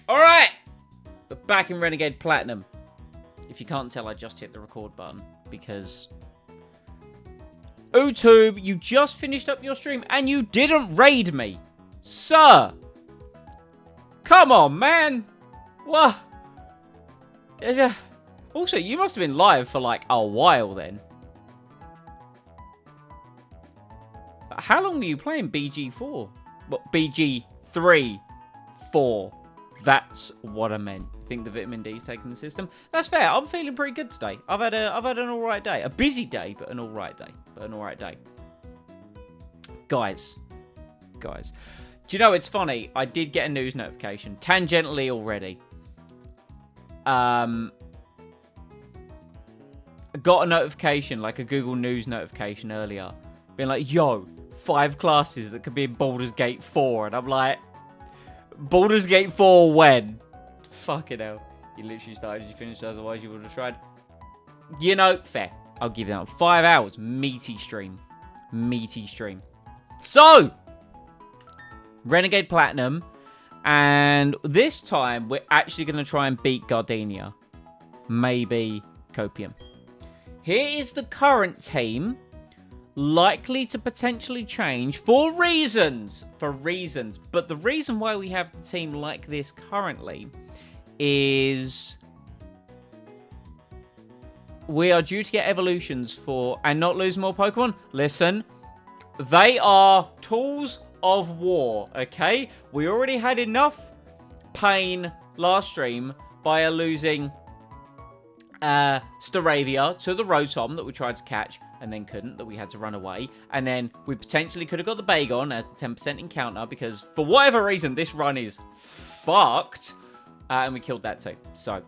Alright! We're back in Renegade Platinum. If you can't tell, I just hit the record button because... YouTube, you just finished up your stream and you didn't raid me. Sir! Come on, man! What? Also, you must have been live for like a while then. How long were you playing BG4? What, BG3? 4. That's what I meant. You think the vitamin D's taking the system? That's fair. I'm feeling pretty good today. I've had an alright day. A busy day, but an alright day. Guys. Do you know, it's funny? I did get a news notification. Tangentially already. I got a notification, like a Google News notification earlier. Being like, yo, 5 classes that could be in Baldur's Gate 4. And I'm like, Baldur's Gate 4 when? Fucking hell. You literally started as you finished, otherwise you would have tried. You know, fair. I'll give you that one. 5 hours. Meaty stream. So, Renegade Platinum. And this time, we're actually going to try and beat Gardenia. Maybe Copium. Here is the current team. Likely to potentially change for reasons. But the reason why we have the team like this currently is we are due to get evolutions for and not lose more Pokemon. Listen, they are tools of war, okay? We already had enough pain last stream by losing Staravia to the Rotom that we tried to catch and then couldn't, that we had to run away. And then we potentially could have got the Bagon as the 10% encounter because for whatever reason, this run is fucked. And we killed that too. So,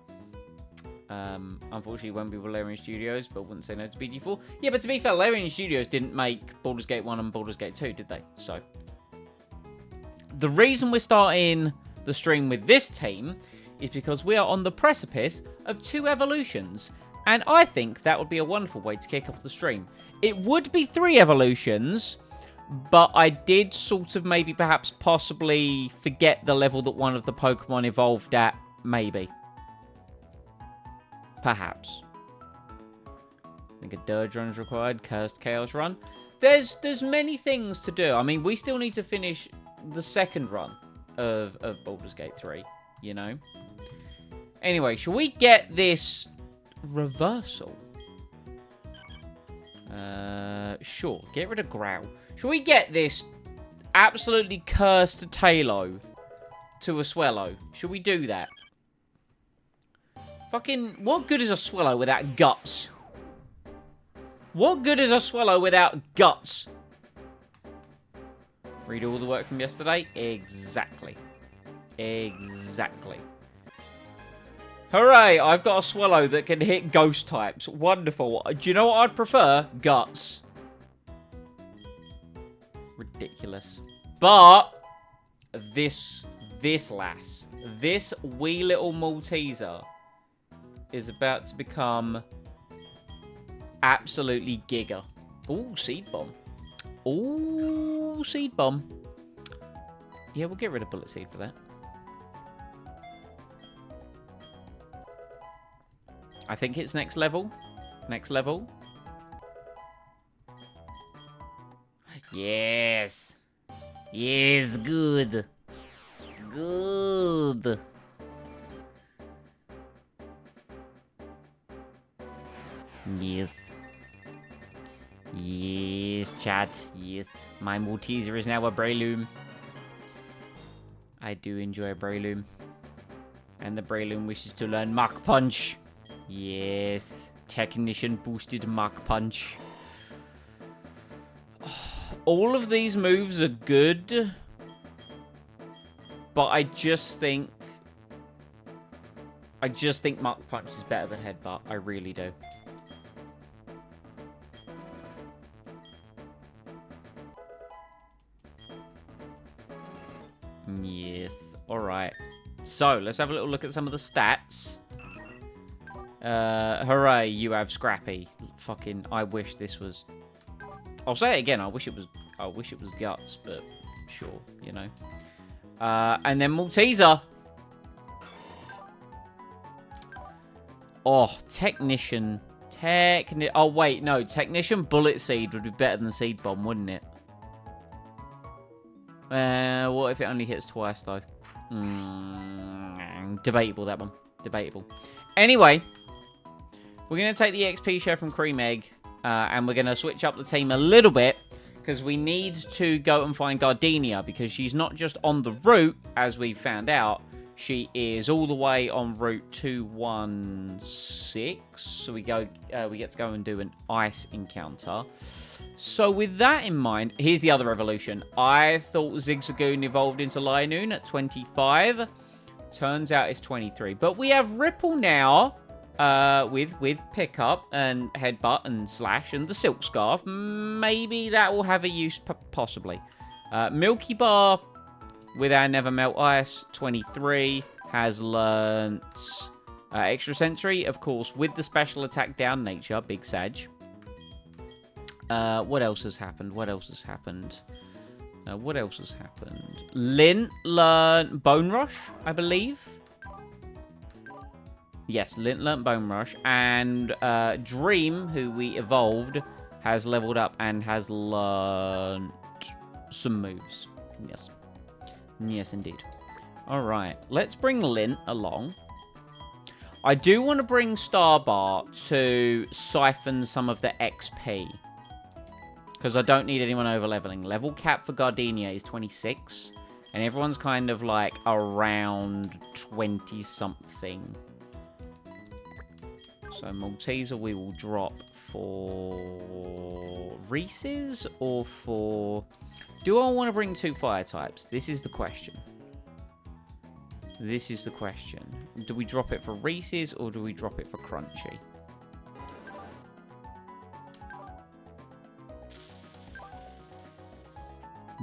unfortunately, won't be Valerian Studios, but wouldn't say no to BG4. Yeah, but to be fair, Valerian Studios didn't make Baldur's Gate 1 and Baldur's Gate 2, did they? So, the reason we're starting the stream with this team is because we are on the precipice of 2 evolutions. And I think that would be a wonderful way to kick off the stream. It would be 3 evolutions, but I did sort of maybe perhaps possibly forget the level that one of the Pokemon evolved at, maybe. Perhaps. I think a Dirge run is required, Cursed Chaos run. There's many things to do. I mean, we still need to finish the second run of Baldur's Gate 3, you know? Anyway, shall we get this reversal? Sure. Get rid of Growl. Shall we get this absolutely cursed Tailo to a Swellow? Shall we do that? Fucking, what good is a Swellow without guts? What good is a Swellow without guts? Read all the work from yesterday? Exactly. Hooray, I've got a Swellow that can hit ghost types. Wonderful. Do you know what I'd prefer? Guts. Ridiculous. But this lass, this wee little Malteser is about to become absolutely giga. Ooh, Seed Bomb. Ooh, Seed Bomb. Yeah, we'll get rid of Bullet Seed for that. I think it's next level. Yes. Yes, good. Yes, chat. Yes. My Malteser is now a Breloom. I do enjoy Breloom. And the Breloom wishes to learn Mach Punch. Yes. Technician boosted Mach Punch. All of these moves are good. But I just think Mach Punch is better than Headbutt. I really do. Yes. Alright. So, let's have a little look at some of the stats. Hooray, you have Scrappy. Fucking, I wish this was... I'll say it again, I wish it was Guts, but sure, you know. And then Malteser. Oh, Technician. Oh, wait, no. Technician Bullet Seed would be better than Seed Bomb, wouldn't it? What if it only hits twice, though? Debatable, that one. Debatable. Anyway, we're going to take the XP share from Cream Egg, and we're going to switch up the team a little bit, because we need to go and find Gardenia, because she's not just on the route, as we found out. She is all the way on Route 216. So we get to go and do an ice encounter. So with that in mind, here's the other evolution. I thought Zigzagoon evolved into Lionoon at 25. Turns out it's 23. But we have Ripple now with Pickup and Headbutt and Slash and the Silk Scarf. Maybe that will have a use, possibly. Milky Bar... with our Never Melt Ice, 23, has learnt Extra Sensory, of course, with the special attack down nature, Big Sag. What else has happened? What else has happened? Lint learnt Bone Rush, I believe. Yes, Lint learnt Bone Rush. And Dream, who we evolved, has leveled up and has learnt some moves. Yes. Yes, indeed. All right. Let's bring Lint along. I do want to bring Starbar to siphon some of the XP. Because I don't need anyone over-leveling. Level cap for Gardenia is 26. And everyone's kind of like around 20-something. So Malteser we will drop for Reese's or for... Do I want to bring 2 fire types? This is the question. This is the question. Do we drop it for Reese's or do we drop it for Crunchy?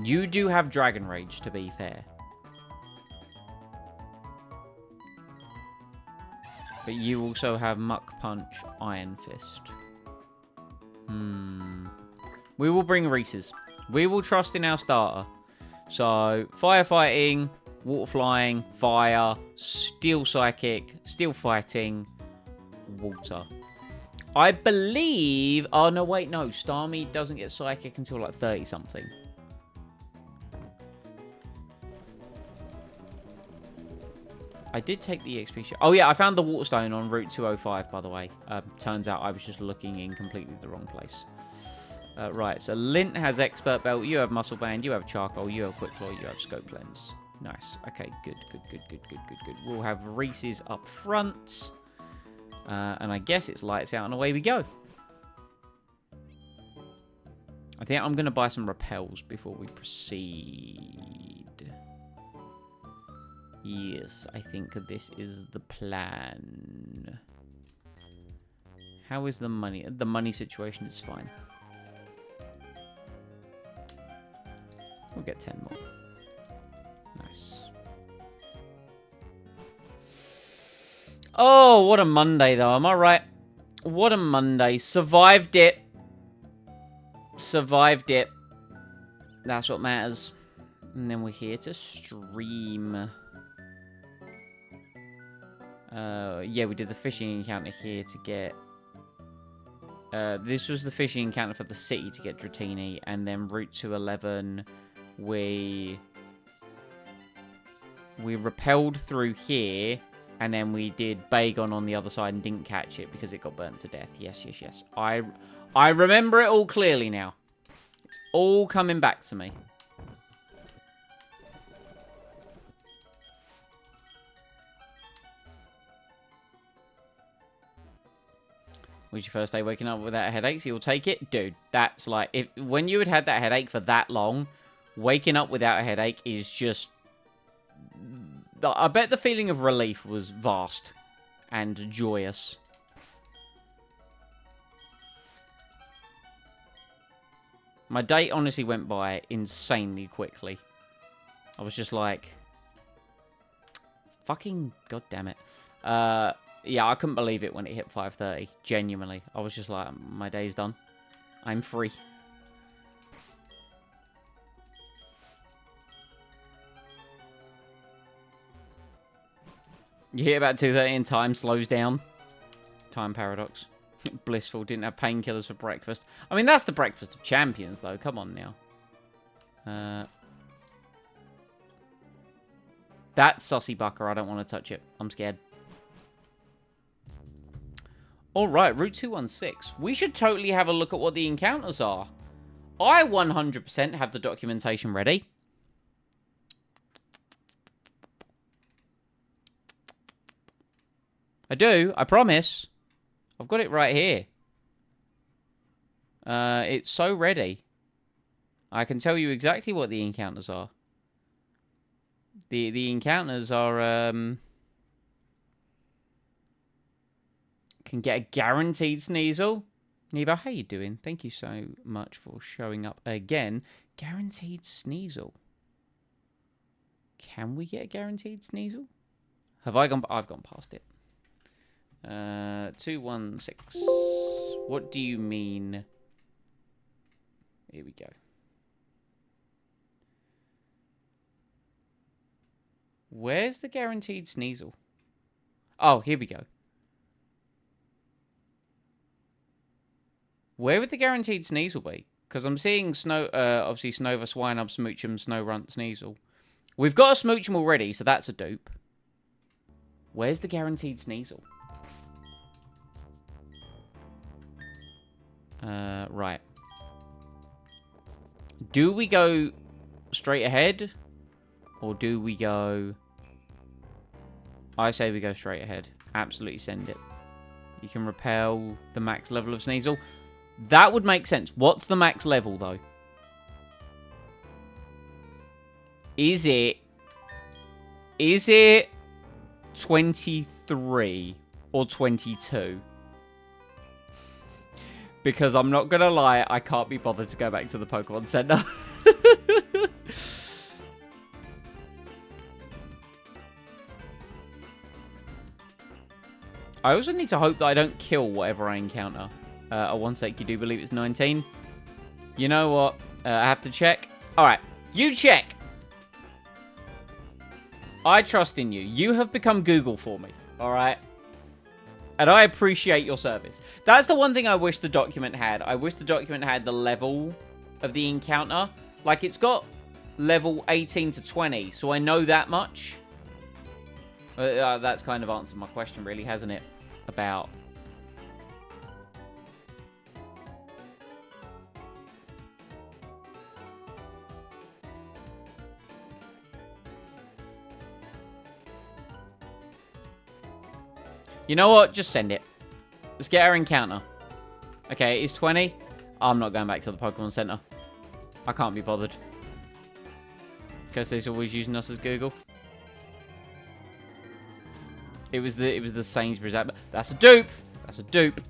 You do have Dragon Rage, to be fair. But you also have Muck Punch, Iron Fist. We will bring Reese's. We will trust in our starter. So, firefighting, water flying, fire, steel psychic, steel fighting, water. I believe... Oh, no, wait, no. Starmie doesn't get psychic until like 30-something. I did take the XP share. Oh, yeah, I found the Waterstone on Route 205, by the way. Turns out I was just looking in completely the wrong place. Right, so Lint has Expert Belt, you have Muscle Band, you have Charcoal, you have Quick Claw, you have Scope Lens. Nice. Okay, good. We'll have Reese's up front. And I guess it's lights out and away we go. I think I'm going to buy some repels before we proceed. Yes, I think this is the plan. How is the money? The money situation is fine. We'll get 10 more. Nice. Oh, what a Monday, though. Am I right? What a Monday. Survived it. Survived it. That's what matters. And then we're here to stream. Yeah, we did the fishing encounter here to get... this was the fishing encounter for the city to get Dratini. And then Route 211... We repelled through here, and then we did Bagon on the other side and didn't catch it because it got burnt to death. Yes. I remember it all clearly now. It's all coming back to me. Was your first day waking up without a headache, so you'll take it? Dude, that's like... when you had that headache for that long... Waking up without a headache is just... I bet the feeling of relief was vast and joyous. My day honestly went by insanely quickly. I was just like... Fucking goddamn it. Yeah, I couldn't believe it when it hit 5:30. Genuinely. I was just like, my day's done. I'm free. You hit about 2:30 and time slows down. Time paradox. Blissful didn't have painkillers for breakfast. I mean, that's the breakfast of champions, though. Come on now. That sussy bucker, I don't want to touch it. I'm scared. Alright, Route 216. We should totally have a look at what the encounters are. I 100% have the documentation ready. I do, I promise. I've got it right here. It's so ready. I can tell you exactly what the encounters are. The encounters are, can get a guaranteed Sneasel. Neva, how you doing? Thank you so much for showing up again. Guaranteed Sneasel. Can we get a guaranteed Sneasel? Have I gone? I've gone past it. 216. What do you mean? Here we go. Where's the guaranteed Sneasel? Oh, here we go. Where would the guaranteed Sneasel be? Because I'm seeing obviously Snova, Swinub, Smoochum, Snowrunt, Sneasel. We've got a Smoochum already, so that's a dupe. Where's the guaranteed Sneasel? Right. Do we go straight ahead? Or do we go... I say we go straight ahead. Absolutely send it. You can repel the max level of Sneasel. That would make sense. What's the max level, though? Is it 23 or 22? Because I'm not going to lie, I can't be bothered to go back to the Pokemon Center. I also need to hope that I don't kill whatever I encounter. At one sec, you do believe it's 19. You know what? I have to check. Alright, you check. I trust in you. You have become Google for me. Alright? And I appreciate your service. That's the one thing I wish the document had. I wish the document had the level of the encounter. Like, it's got level 18 to 20, so I know that much. That's kind of answered my question, really, hasn't it? About... You know what? Just send it. Let's get our encounter. Okay, it's 20. I'm not going back to the Pokemon Center. I can't be bothered. Because they're always using us as Google. It was the Sainsbury's app. That's a dupe. That's a dupe.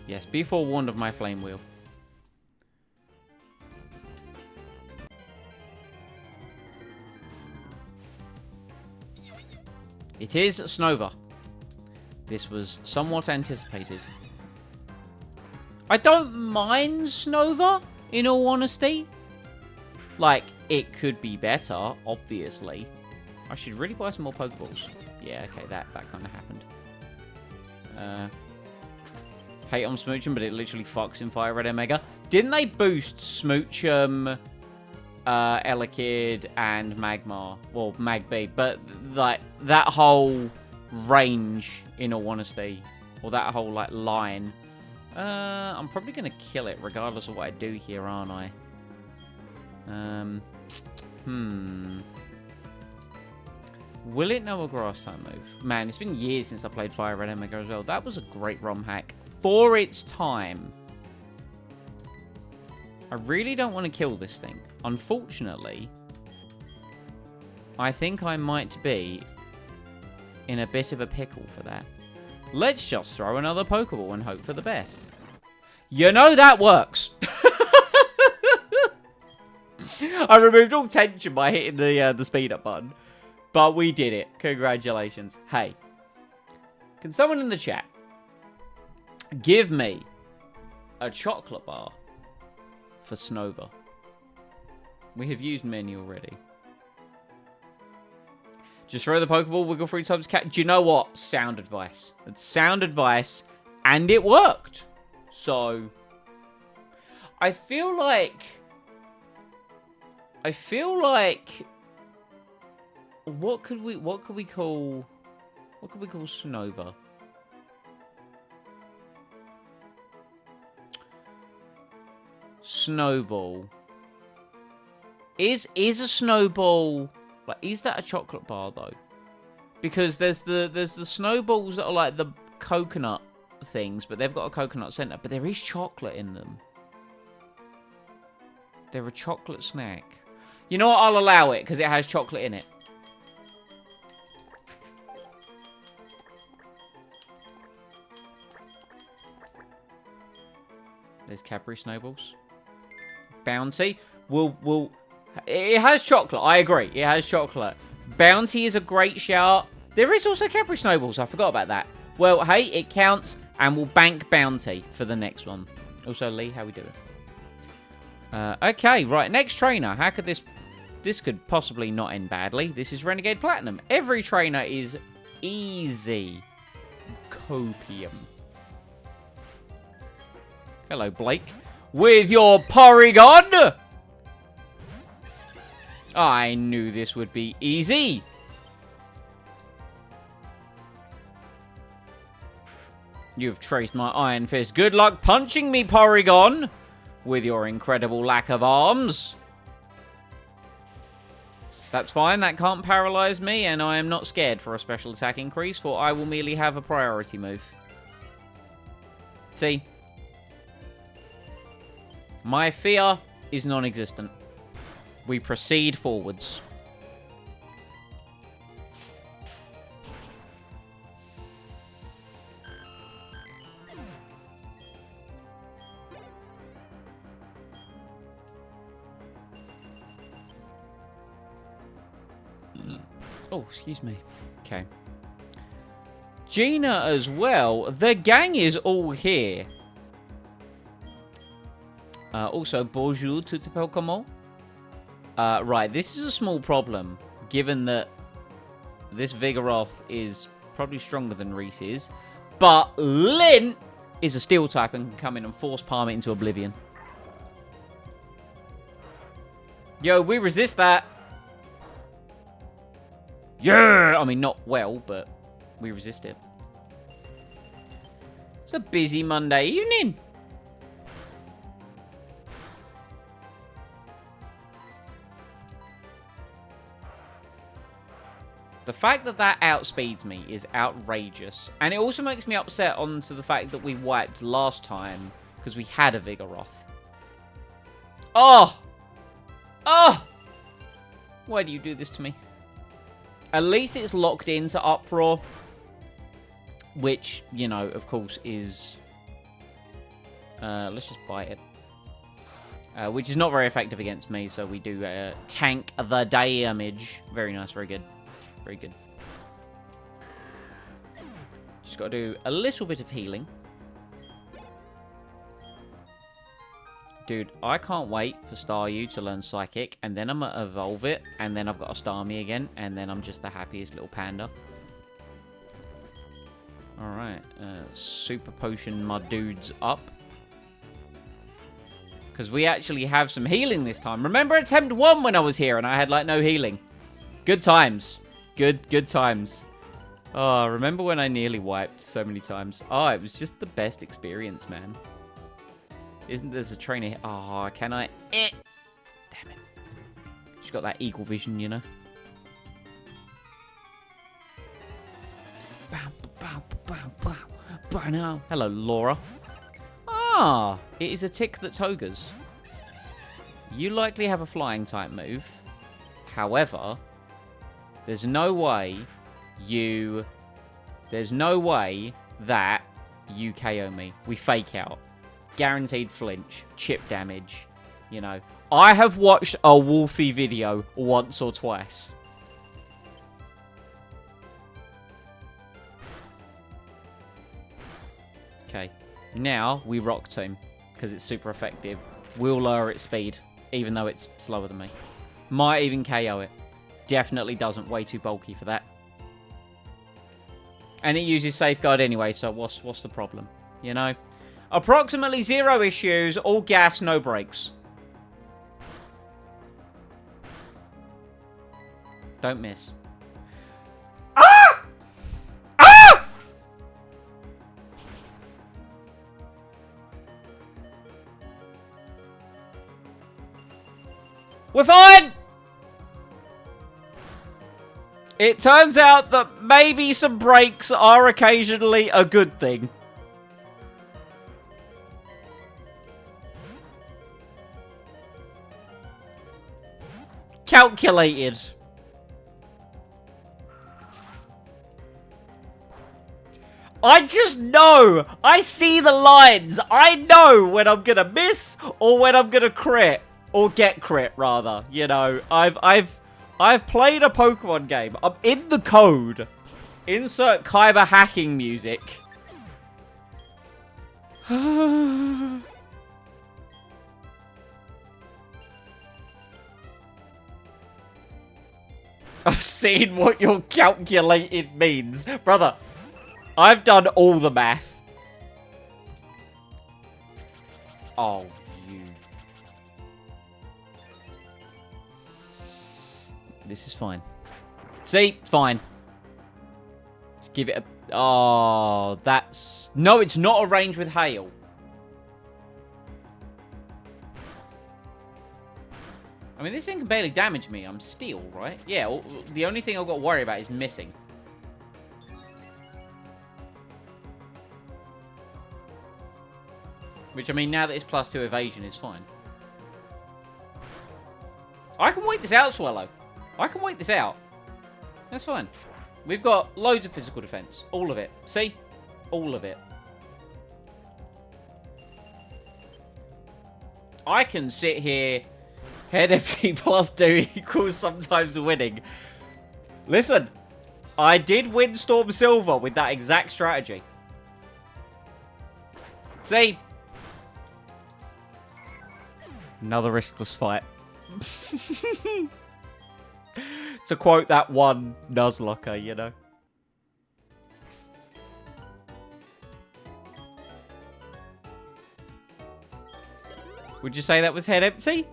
Yes, be forewarned of my flame wheel. It is Snova. This was somewhat anticipated. I don't mind Snova, in all honesty. Like, it could be better, obviously. I should really buy some more Pokeballs. Yeah, okay, that kind of happened. Hate on Smoochum, but it literally fucks in Fire Red Omega. Didn't they boost Smoochum, Elekid, and Magmar? Well, Magby, but like that whole range, in all honesty, or that whole like line. I'm probably gonna kill it regardless of what I do here, aren't I? Will it know a grass type move? Man, it's been years since I played Fire Red Omega as well. That was a great ROM hack for its time. I really don't want to kill this thing. Unfortunately, I think I might be in a bit of a pickle for that. Let's just throw another Pokeball and hope for the best. You know that works. I removed all tension by hitting the speed up button. But we did it. Congratulations. Hey, can someone in the chat give me a chocolate bar for Snova. We have used many already. Just throw the Pokeball, wiggle 3 times, catch. Do you know what? Sound advice. It's sound advice, and it worked. So, I feel like... What could we call Snova? Snowball. Is a snowball, like, is that a chocolate bar though? Because there's the snowballs that are like the coconut things, but they've got a coconut center, but there is chocolate in them. They're a chocolate snack. You know what? I'll allow it because it has chocolate in it. There's Cadbury snowballs. Bounty. It has chocolate. I agree. It has chocolate. Bounty is a great shout. There is also Cadbury snowballs. I forgot about that. Well, hey, it counts, and we'll bank Bounty for the next one. Also, Lee, how we doing? Okay, right. Next trainer. How could this could possibly not end badly? This is Renegade Platinum. Every trainer is easy. Copium. Hello, Blake. With your Porygon! I knew this would be easy. You've traced my Iron Fist. Good luck punching me, Porygon, with your incredible lack of arms. That's fine. That can't paralyze me, and I am not scared for a special attack increase, for I will merely have a priority move. See? My fear is non-existent. We proceed forwards. Oh, excuse me. Okay. Gina as well. The gang is all here. Also, bonjour to the Pokemon. Right, this is a small problem, given that this Vigoroth is probably stronger than Reese is. But Lint is a steel type and can come in and force palm it into oblivion. Yo, we resist that. Yeah! I mean, not well, but we resist it. It's a busy Monday evening. The fact that that outspeeds me is outrageous. And it also makes me upset onto the fact that we wiped last time because we had a Vigoroth. Oh! Oh! Why do you do this to me? At least it's locked into Uproar. Which, you know, of course is... let's just bite it. Which is not very effective against me, so we do tank the damage. Very nice, very good. Very good. Just got to do a little bit of healing. Dude, I can't wait for Staryu to learn Psychic, and then I'm going to evolve it, and then I've got a Starmie again, and then I'm just the happiest little panda. Alright, Super Potion my dudes up. Because we actually have some healing this time. Remember attempt 1 when I was here, and I had, like, no healing. Good times. Good times. Oh, remember when I nearly wiped so many times? Oh, it was just the best experience, man. Isn't there a trainer here? Oh, can I? Damn it. She's got that eagle vision, you know. Bow, bow, bow, bow, bow now. Hello, Laura. Ah, it is a tick that togas. You likely have a flying type move. However... There's no way that you KO me. We fake out. Guaranteed flinch. Chip damage. You know. I have watched a Wolfie video once or twice. Okay. Now we rock tomb. Because it's super effective. will lower its speed, even though it's slower than me. Might even KO it. Definitely doesn't. Way too bulky for that. And it uses Safeguard anyway, so what's the problem? You know? Approximately 0 issues, all gas, no brakes. Don't miss. Ah! Ah! We're fine! It turns out that maybe some brakes are occasionally a good thing. Calculated. I just know. I see the lines. I know when I'm gonna miss or when I'm gonna crit. Or get crit, rather. You know, I've played a Pokemon game. I'm in the code. Insert Kyber hacking music. I've seen what your calculated means. Brother, I've done all the math. Oh, you. This is fine. See? Fine. Let's give it a... Oh, that's... No, it's not a range with hail. I mean, this thing can barely damage me. I'm steel, right? Yeah, the only thing I've got to worry about is missing. Which, I mean, now that it's +2 evasion, is fine. I can wait this out, Swallow. I can wait this out. That's fine. We've got loads of physical defense. All of it. See? All of it. I can sit here... Head empty +2 equals sometimes winning. Listen, I did win Storm Silver with that exact strategy. See? Another riskless fight. To quote that one Nuzlocke, you know. Would you say that was head empty?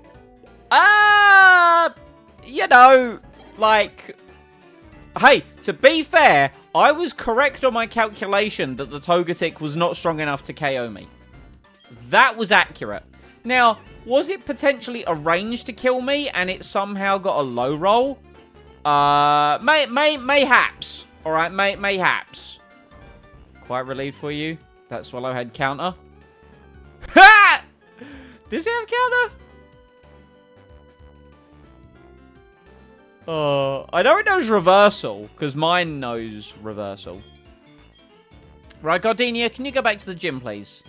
You know, like, hey, to be fair, I was correct on my calculation that the Togetic was not strong enough to KO me. That was accurate. Now, was it potentially arranged to kill me and it somehow got a low roll? Mayhaps. All right, mayhaps. Quite relieved for you. That Swallow had counter. Ha! Does it have counter? I know it knows reversal, because mine knows reversal. Right, Gardenia, can you go back to the gym, please?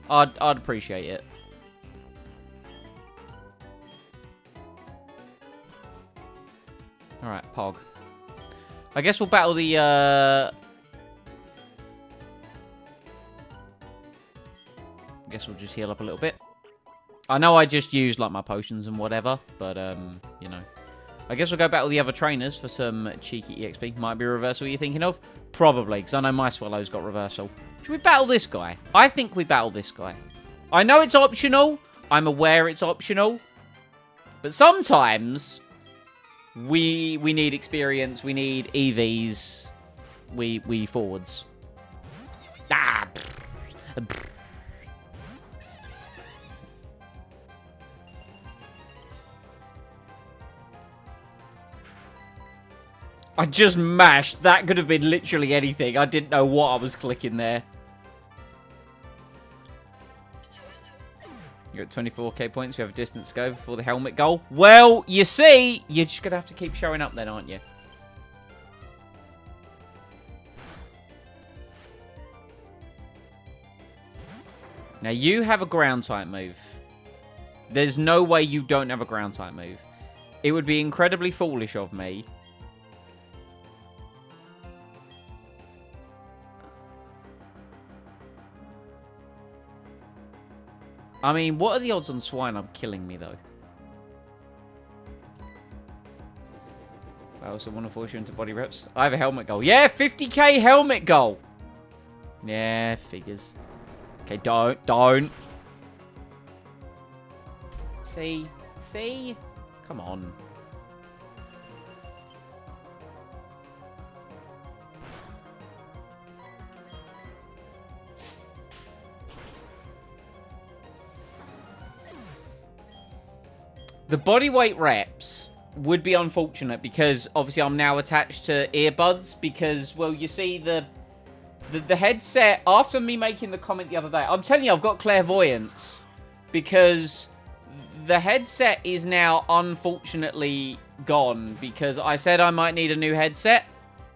I'd appreciate it. Alright, Pog. I guess we'll battle the, I guess we'll just heal up a little bit. I know I just used, like, my potions and whatever, but, you know. I guess we'll go battle the other trainers for some cheeky EXP. Might be reversal you're thinking of? Probably, because I know my Swallow's got reversal. Should we battle this guy? I think we battle this guy. I know it's optional. I'm aware it's optional. But sometimes we need experience. We need EVs. We forwards. Ah! I just mashed. That could have been literally anything. I didn't know what I was clicking there. You're at 24k points. We have a distance to go before the helmet goal. Well, you see, you're just going to have to keep showing up then, aren't you? Now, you have a ground type move. There's no way you don't have a ground type move. It would be incredibly foolish of me. I mean, what are the odds on Swinub killing me, though? I also want to force you into body reps. I have a helmet goal. Yeah, 50k helmet goal. Yeah, figures. Okay, don't. See? Come on. The bodyweight reps would be unfortunate because obviously I'm now attached to earbuds because, well, you see the headset, after me making the comment the other day, I'm telling you, I've got clairvoyance because the headset is now unfortunately gone because I said I might need a new headset.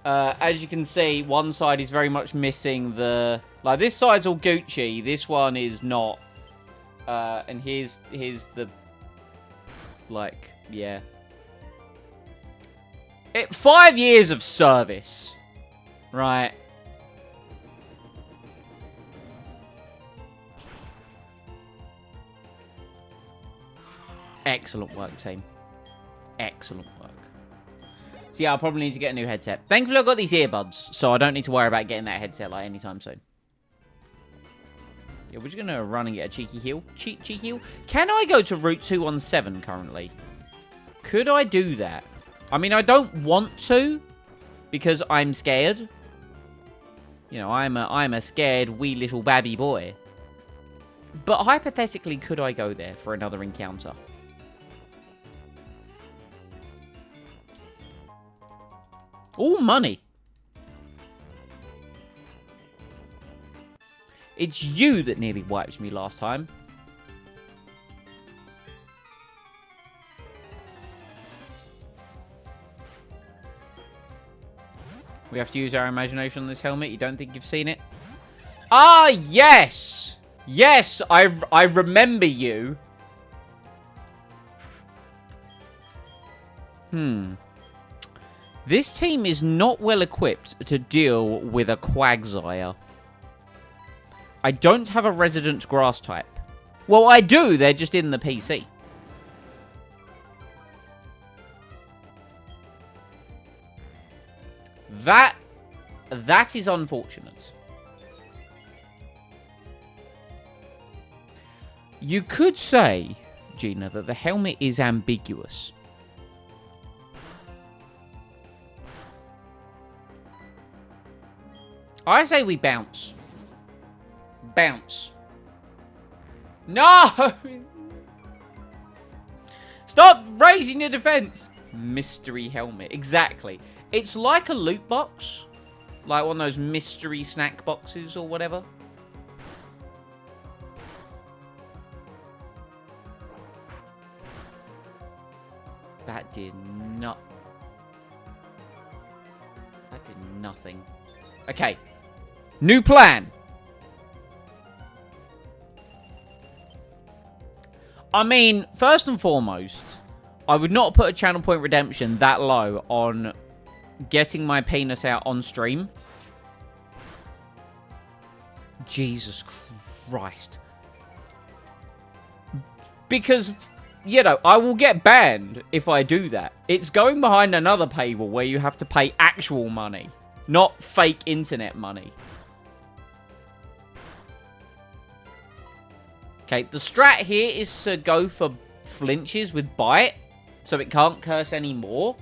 As you can see, one side is very much missing the... Like, this side's all Gucci. This one is not. And here's the... Like, yeah. 5 years of service. Right. Excellent work, team. Excellent work. So yeah, I'll probably need to get a new headset. Thankfully, I've got these earbuds, so I don't need to worry about getting that headset like anytime soon. Yeah, we're just going to run and get a cheeky heal. Cheeky heal. Can I go to Route 217 currently? Could I do that? I mean, I don't want to because I'm scared. You know, I'm a scared wee little babby boy. But hypothetically, could I go there for another encounter? All money. It's you that nearly wiped me last time. We have to use our imagination on this helmet. You don't think you've seen it? Ah, yes! Yes, I remember you. This team is not well equipped to deal with a Quagsire. I don't have a resident grass type. Well, I do. They're just in the PC. That is unfortunate. You could say, Gina, that the helmet is ambiguous. I say we bounce. Bounce. No! Stop raising your defense. Mystery helmet. Exactly. It's like a loot box. Like one of those mystery snack boxes or whatever. That did not... That did nothing. Okay. New plan. I mean, first and foremost, I would not put a channel point redemption that low on getting my penis out on stream. Jesus Christ. Because, you know, I will get banned if I do that. It's going behind another paywall where you have to pay actual money, not fake internet money. Okay, the strat here is to go for flinches with bite, so it can't curse anymore.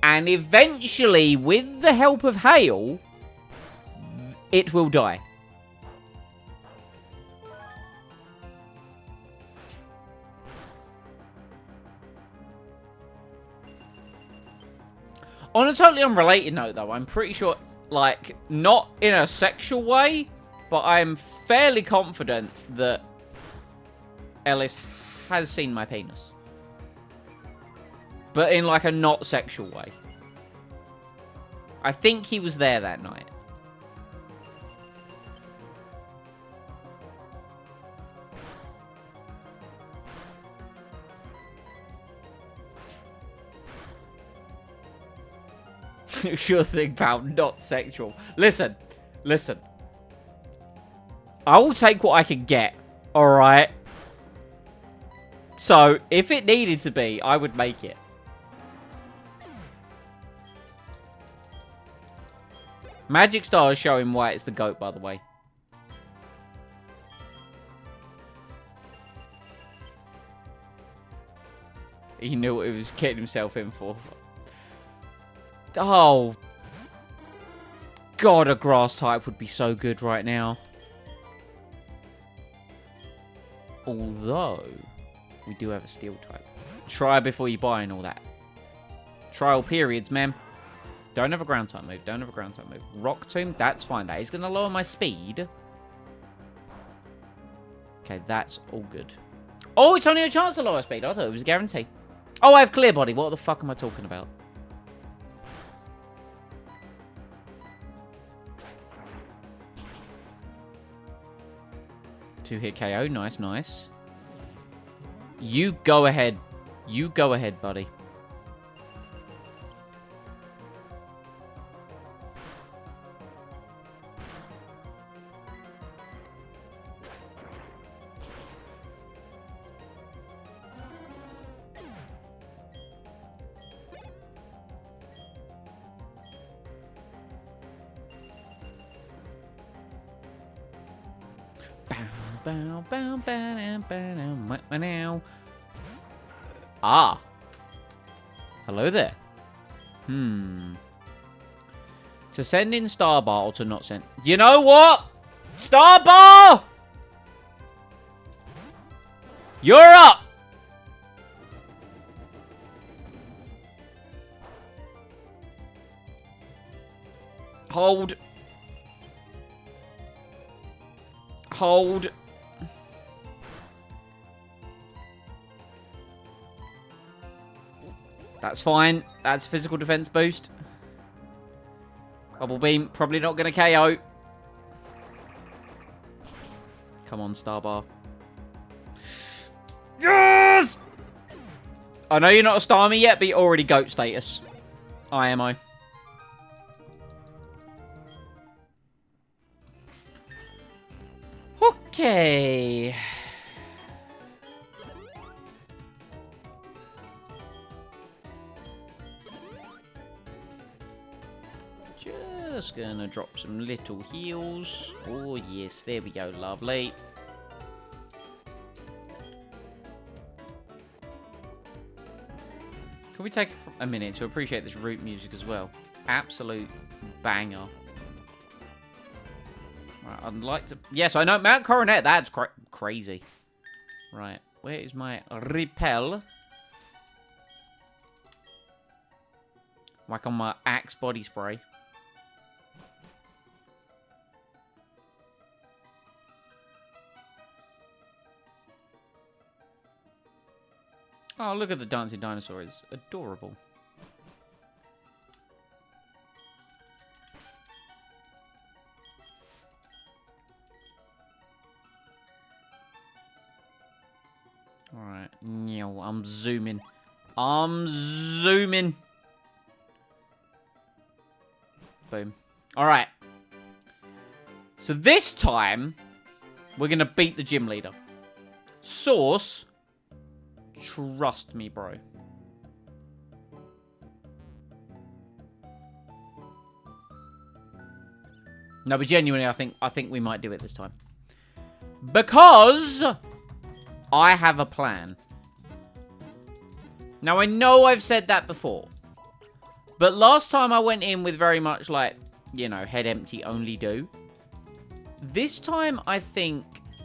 And eventually, with the help of hail, it will die. On a totally unrelated note, though, I'm pretty sure, like, not in a sexual way, but I'm fairly confident that Ellis has seen my penis. But in, like, a not sexual way. I think he was there that night. Sure thing, pal. Not sexual. Listen. Listen. I will take what I can get. Alright? So, if it needed to be, I would make it. Magic Star is showing why it's the GOAT, by the way. He knew what he was getting himself in for. Oh. God, a grass type would be so good right now. Although, we do have a steel type. Try before you buy and all that. Trial periods, man. Don't have a ground type move. Don't have a ground type move. Rock Tomb, that's fine. That is going to lower my speed. Okay, that's all good. Oh, it's only a chance to lower speed. I thought it was a guarantee. Oh, I have Clear Body. What the fuck am I talking about? Two-hit KO. Nice, nice. You go ahead. You go ahead, buddy. Ah. Hello there. To send in Starbar or to not send... You know what? Starbar! You're up! Hold. Hold. That's fine. That's physical defense boost. Bubble Beam, probably not going to KO. Come on, Starbar. Yes! I know you're not a Starmie yet, but you're already GOAT status. IMO. Okay. Just gonna drop some little heals. Oh yes, there we go, lovely. Can we take a minute to appreciate this root music as well? Absolute banger. Right, I'd like to... Yes, I know, Mount Coronet, that's crazy. Right, where is my repel? Whack on my Axe body spray. Oh, look at the dancing dinosaur. It's adorable. Alright. I'm zooming. I'm zooming. Boom. Alright. So this time, we're going to beat the gym leader. Source... Trust me, bro. No, but genuinely, I think we might do it this time. Because I have a plan. Now, I know I've said that before. But last time I went in with very much like, you know, head empty, only do. This time, I think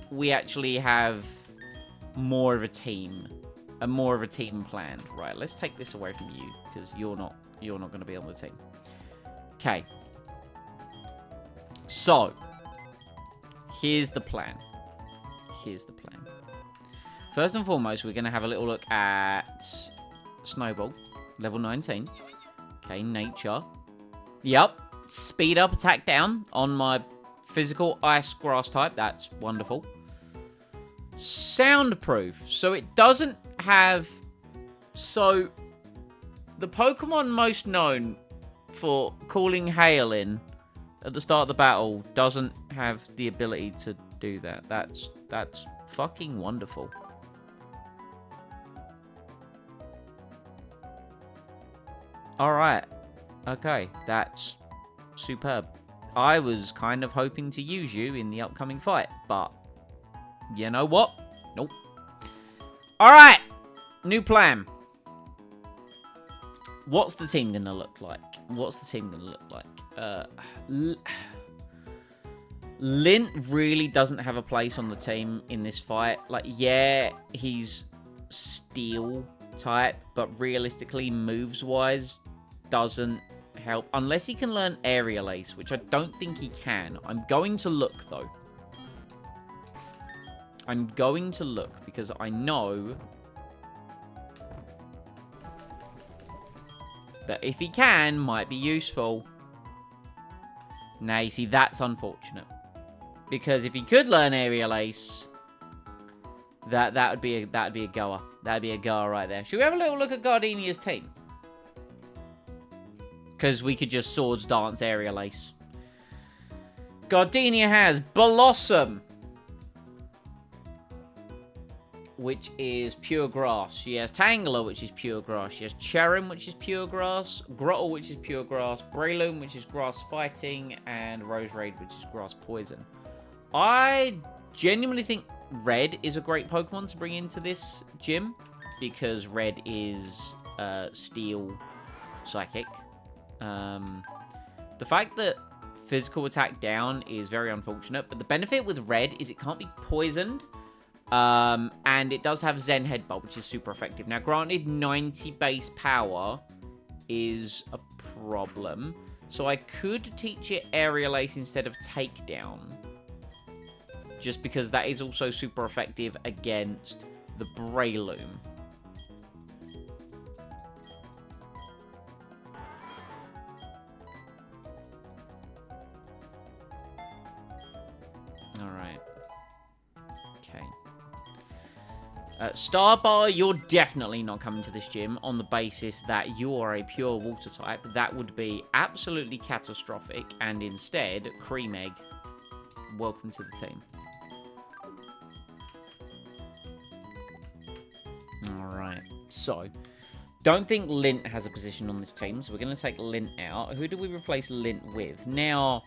we actually have more of a team. And more of a team planned. Right, let's take this away from you, because you're not going to be on the team. Okay. So, here's the plan. Here's the plan. First and foremost, we're going to have a little look at Snowball, level 19. Okay, nature. Yep, speed up, attack down on my physical ice grass type. That's wonderful. Soundproof. So it doesn't have... So, the Pokemon most known for calling hail in at the start of the battle doesn't have the ability to do that. That's fucking wonderful. Alright. Okay, that's superb. I was kind of hoping to use you in the upcoming fight, but you know what? Nope. Alright! New plan. What's the team gonna look like? What's the team gonna look like? Lint really doesn't have a place on the team in this fight. Like, yeah, he's steel type, but realistically, moves-wise, doesn't help. Unless he can learn Aerial Ace, which I don't think he can. I'm going to look, though. I'm going to look, because I know that if he can, might be useful. Now, you see, that's unfortunate. Because if he could learn Aerial Ace, that would be a goer. That'd be a goer right there. Should we have a little look at Gardenia's team? Because we could just Swords Dance Aerial Ace. Gardenia has Blossom, which is pure grass. She has Tangela, which is pure grass. She has Cherim, which is pure grass. Grottle, which is pure grass. Breloom, which is grass fighting. And Roserade, which is grass poison. I genuinely think Red is a great Pokemon to bring into this gym, because Red is Steel Psychic. The fact that physical attack down is very unfortunate, but the benefit with Red is it can't be poisoned, and it does have Zen Headbutt, which is super effective. Now, granted, 90 base power is a problem, so I could teach it Aerial Ace instead of Takedown, just because that is also super effective against the Breloom. Alright. Okay. Starbar, you're definitely not coming to this gym on the basis that you are a pure water type. That would be absolutely catastrophic, and instead, Cream Egg, welcome to the team. Alright, so, don't think Lint has a position on this team, so we're going to take Lint out. Who do we replace Lint with? Now,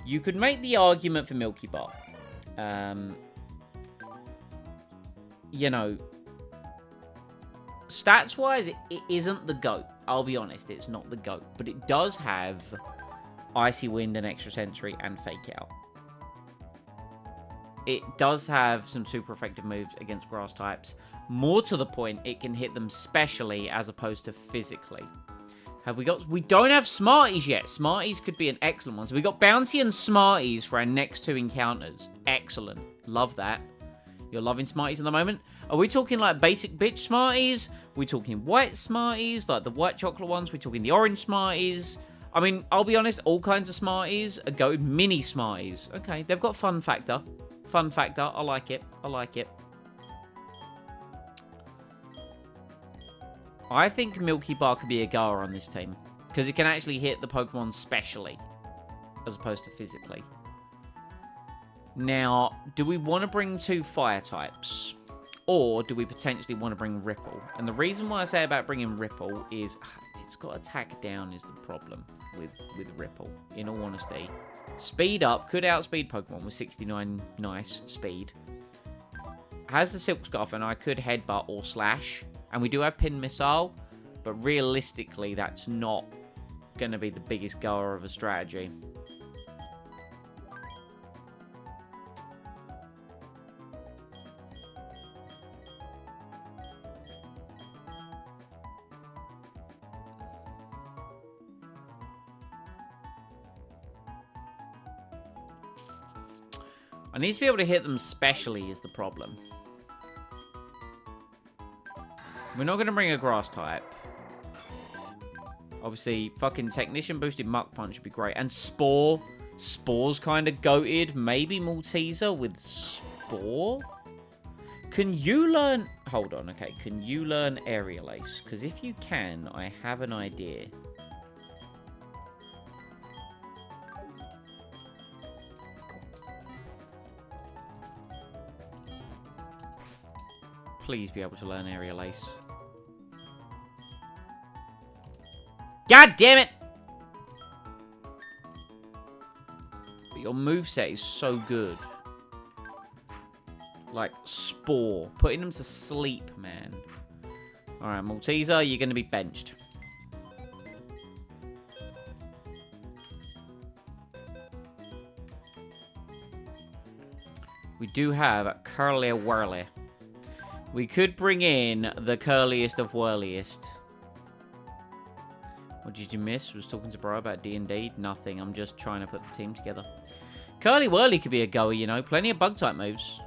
you could make the argument for Milky Bar. You know, stats-wise, it isn't the GOAT. I'll be honest, it's not the GOAT. But it does have Icy Wind and Extra Sensory and Fake Out. It does have some super effective moves against grass types. More to the point, it can hit them specially as opposed to physically. Have we got... We don't have Smarties yet. Smarties could be an excellent one. So we got Bounty and Smarties for our next two encounters. Excellent. Love that. You're loving Smarties at the moment? Are we talking like basic bitch Smarties? We're talking white Smarties, like the white chocolate ones? We're talking the orange Smarties? I mean, I'll be honest, all kinds of Smarties are good. Mini Smarties. Okay, they've got fun factor. Fun factor. I like it. I like it. I think Milky Bar could be a goer on this team, because it can actually hit the Pokemon specially, as opposed to physically. Now, do we want to bring two fire types? Or do we potentially want to bring Ripple? And the reason why I say about bringing Ripple is it's got attack down is the problem with Ripple, in all honesty. Speed up, could outspeed Pokemon with 69 nice speed. Has the Silk Scarf, and I could Headbutt or Slash. And we do have Pin Missile, but realistically, that's not going to be the biggest goer of a strategy. I need to be able to hit them specially is the problem. We're not going to bring a grass type. Obviously, fucking Technician boosted Muck Punch would be great. And Spore. Spore's kind of goated. Maybe Malteser with Spore? Can you learn... Hold on, okay. Can you learn Aerial Ace? Because if you can, I have an idea. Please be able to learn Aerial Ace. God damn it! But your moveset is so good. Like, Spore. Putting them to sleep, man. Alright, Malteser, you're going to be benched. We do have Curly Whirly. We could bring in the curliest of whirliest. What did you miss? Was talking to Bro about D&D? Nothing. I'm just trying to put the team together. Curly Whirly could be a goer, you know. Plenty of bug-type moves.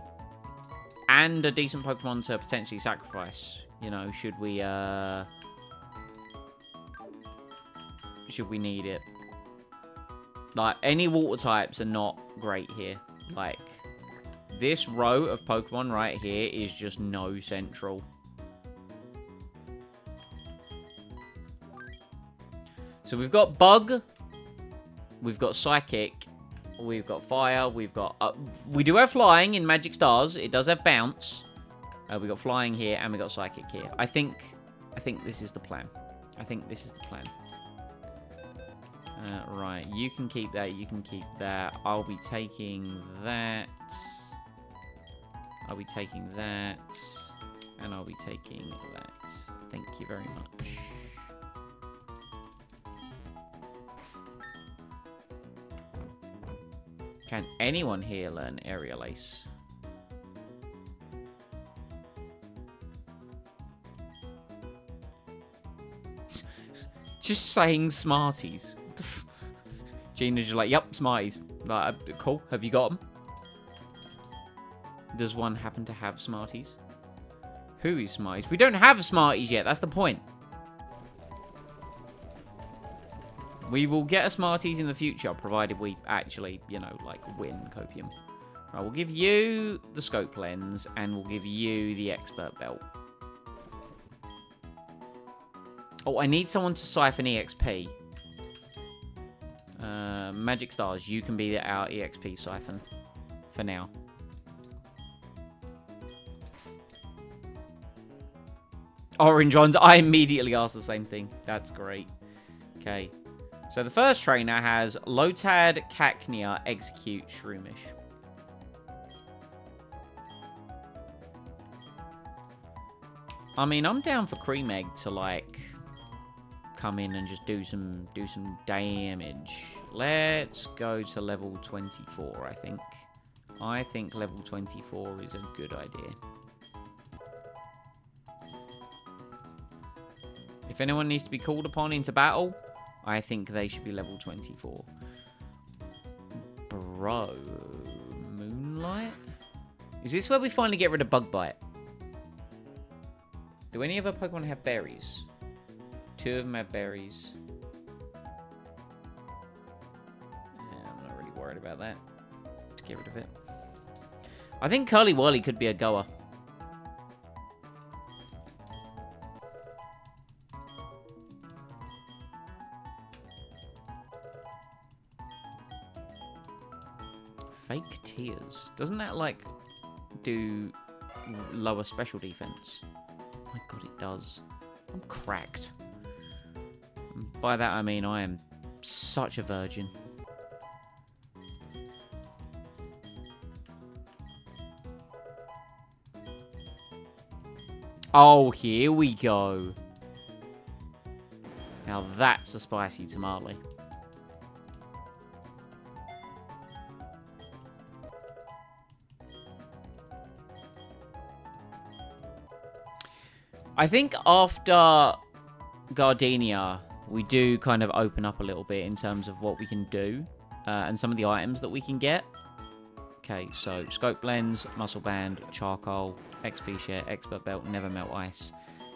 And a decent Pokemon to potentially sacrifice. You know, should we need it. Like, any water types are not great here. Like, this row of Pokemon right here is just no central. So we've got Bug, we've got Psychic, we've got Fire, we've got... we do have Flying in Magic Stars. It does have Bounce. We've got Flying here, and we've got Psychic here. I think this is the plan. I think this is the plan. Right, you can keep that, you can keep that. I'll be taking that. I'll be taking that. And I'll be taking that. Thank you very much. Can anyone here learn Aerial Ace? Just saying Smarties. What the Gina's just like, yep, Smarties. Like, cool. Have you got them? Does one happen to have Smarties? Who is Smarties? We don't have Smarties yet. That's the point. We will get a Smarties in the future, provided we actually, you know, like, win Copium. Right, we'll give you the Scope Lens, and we'll give you the Expert Belt. Oh, I need someone to siphon EXP. Magic Stars, you can be our EXP siphon. For now. Orange ones, I immediately asked the same thing. That's great. Okay. So the first trainer has Lotad, Cacnea, Execute, Shroomish. I mean, I'm down for Cream Egg to, like, come in and just do some damage. Let's go to level 24, I think. I think level 24 is a good idea. If anyone needs to be called upon into battle, I think they should be level 24. Bro. Moonlight? Is this where we finally get rid of Bug Bite? Do any of our Pokemon have berries? 2 of them have berries. Yeah, I'm not really worried about that. Let's get rid of it. I think Curly Whirly could be a goer. Fake Tears. Doesn't that, like, do lower special defense? Oh my god, it does. I'm cracked. By that I mean I am such a virgin. Oh, here we go. Now that's a spicy tamale. I think after Gardenia, we do kind of open up a little bit in terms of what we can do and some of the items that we can get. Okay, so Scope Lens, Muscle Band, Charcoal, XP Share, Expert Belt, Never Melt Ice.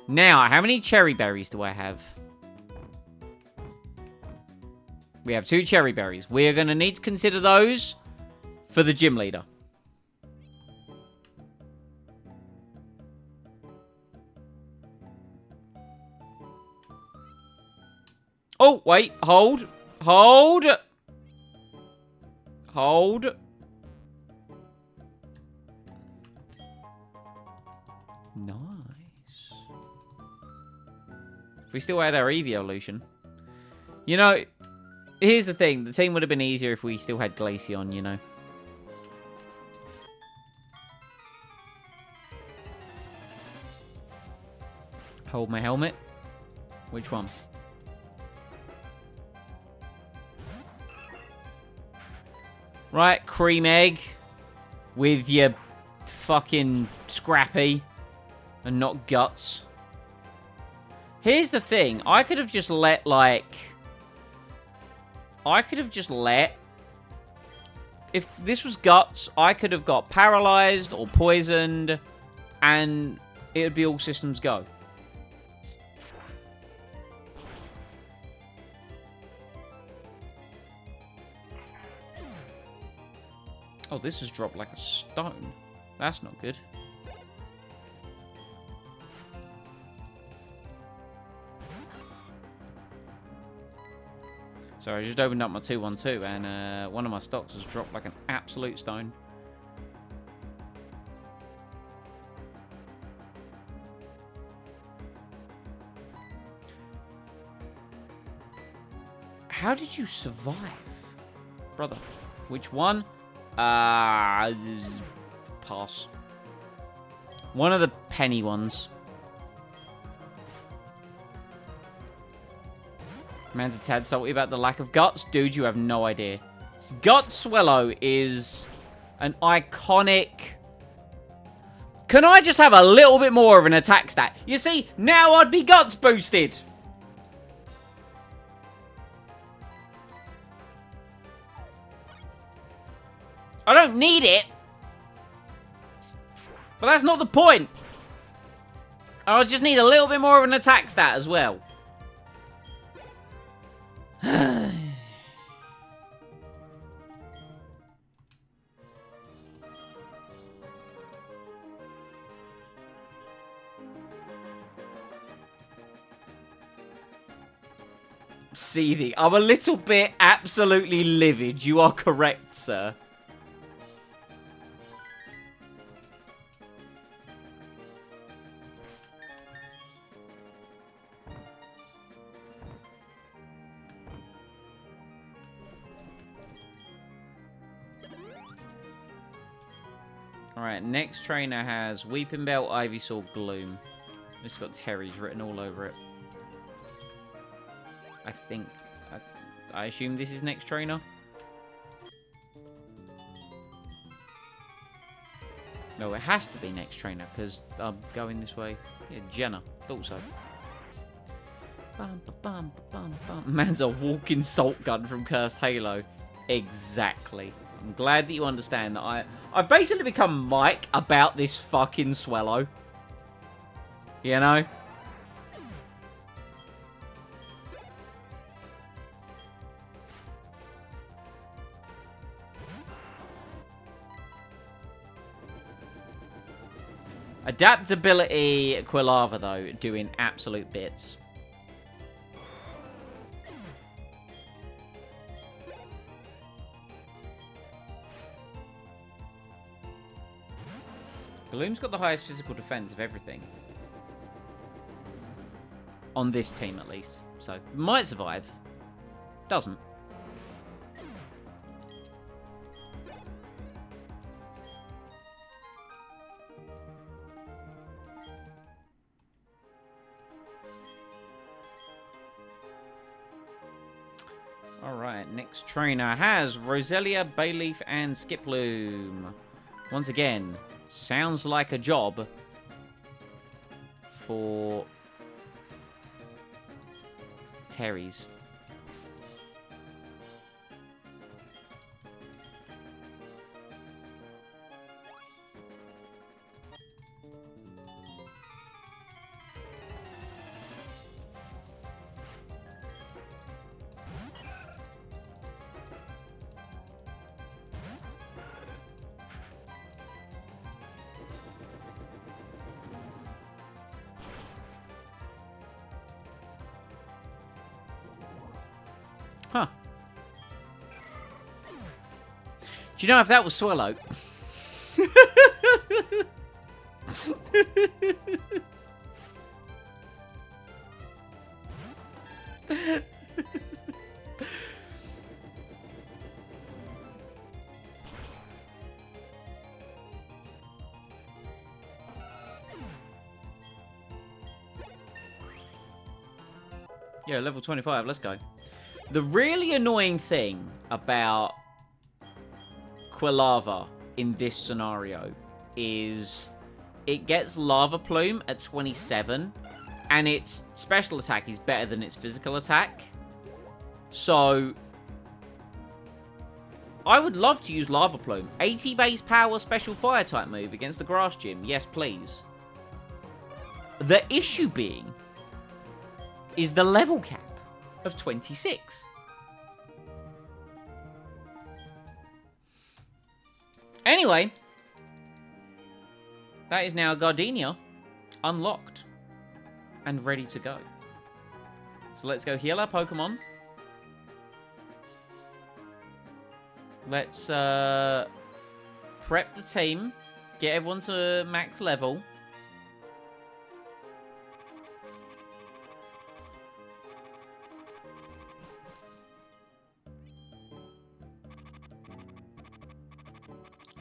Now, how many Cherry Berries do I have? We have 2 Cherry Berries. We are going to need to consider those for the gym leader. Oh, wait. Hold. Hold. Hold. Nice. If we still had our Eeveeolution. You know, here's the thing. The team would have been easier if we still had Glaceon, you know. Hold my helmet. Which one? Right, Cream Egg. With your fucking Scrappy. And not Guts. Here's the thing. I could have just let, like... If this was Guts, I could have got paralyzed or poisoned. And it would be all systems go. Oh, this has dropped like a stone. That's not good. Sorry, I just opened up my 212 and one of my stocks has dropped like an absolute stone. How did you survive? Brother, which one? Pass. One of the penny ones. Man's a tad salty about the lack of guts. Dude, you have no idea. Gut Swallow is an iconic... Can I just have a little bit more of an attack stat? You see, now I'd be guts boosted. I don't need it. But that's not the point. I just need a little bit more of an attack stat as well. Seething. I'm a little bit absolutely livid. You are correct, sir. Alright, next trainer has Weeping Belt, Ivysaur, Gloom. It's got Terry's written all over it. I think. I assume this is next trainer. No, it has to be next trainer because I'm going this way. Yeah, Jenna. Thought so. Bum, bum, bum, bum. Man's a walking salt gun from Cursed Halo. Exactly. I'm glad that you understand that I've basically become Mike about this fucking Swallow. You know? Adaptability Quilava, though, doing absolute bits. Gloom's got the highest physical defense of everything. On this team, at least. So, might survive. Doesn't. Alright, next trainer has Roselia, Bayleaf, and Skiploom. Once again, sounds like a job for Terry's. Huh. Do you know if that was Swallow? Yeah, level 25. Let's go. The really annoying thing about Quilava in this scenario is it gets Lava Plume at 27, and its special attack is better than its physical attack. So I would love to use Lava Plume. 80 base power special fire type move against the Grass Gym. Yes, please. The issue being is the level cap of 26. Anyway, that is now Gardenia unlocked and ready to go. So let's go heal our Pokemon. Let's prep the team, get everyone to max level.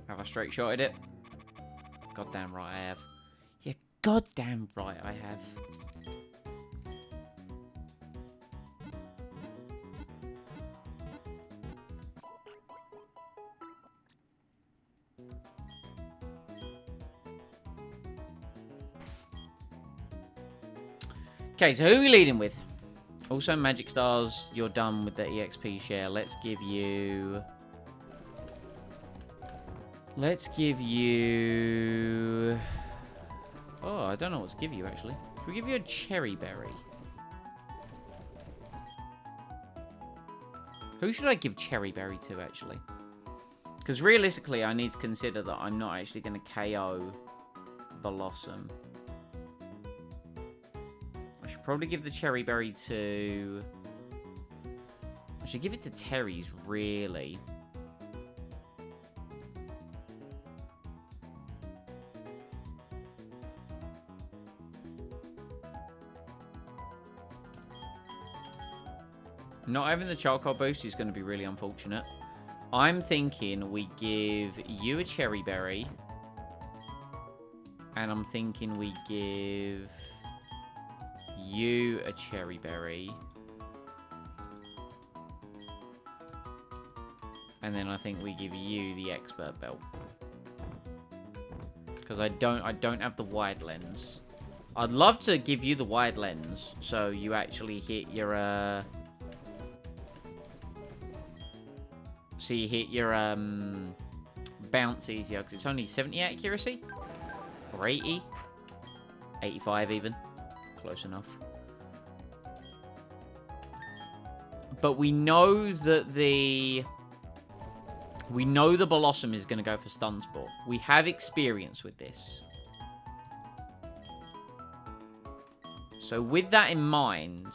Have I straight shotted it? Goddamn right I have. Yeah, goddamn right I have. Okay, so who are we leading with? Also, Magic Stars, you're done with the EXP share. Let's give you... Oh, I don't know what to give you, actually. Should we give you a Cherry Berry? Who should I give Cherry Berry to, actually? Because realistically, I need to consider that I'm not actually going to KO Blossom. I should probably give the Cherry Berry to... I should give it to Terry's, really. Not having the charcoal boost is going to be really unfortunate. I'm thinking we give you a Cherry Berry. And I'm thinking we give you a Cherry Berry. And then I think we give you the Expert Belt. Because I don't have the wide lens. I'd love to give you the wide lens. So you actually hit your... So you hit your bounce easier, because it's only 70 accuracy? Or 80? 85 even. Close enough. But we know that the... We know the Blossom is going to go for Stun Spore. We have experience with this. So with that in mind,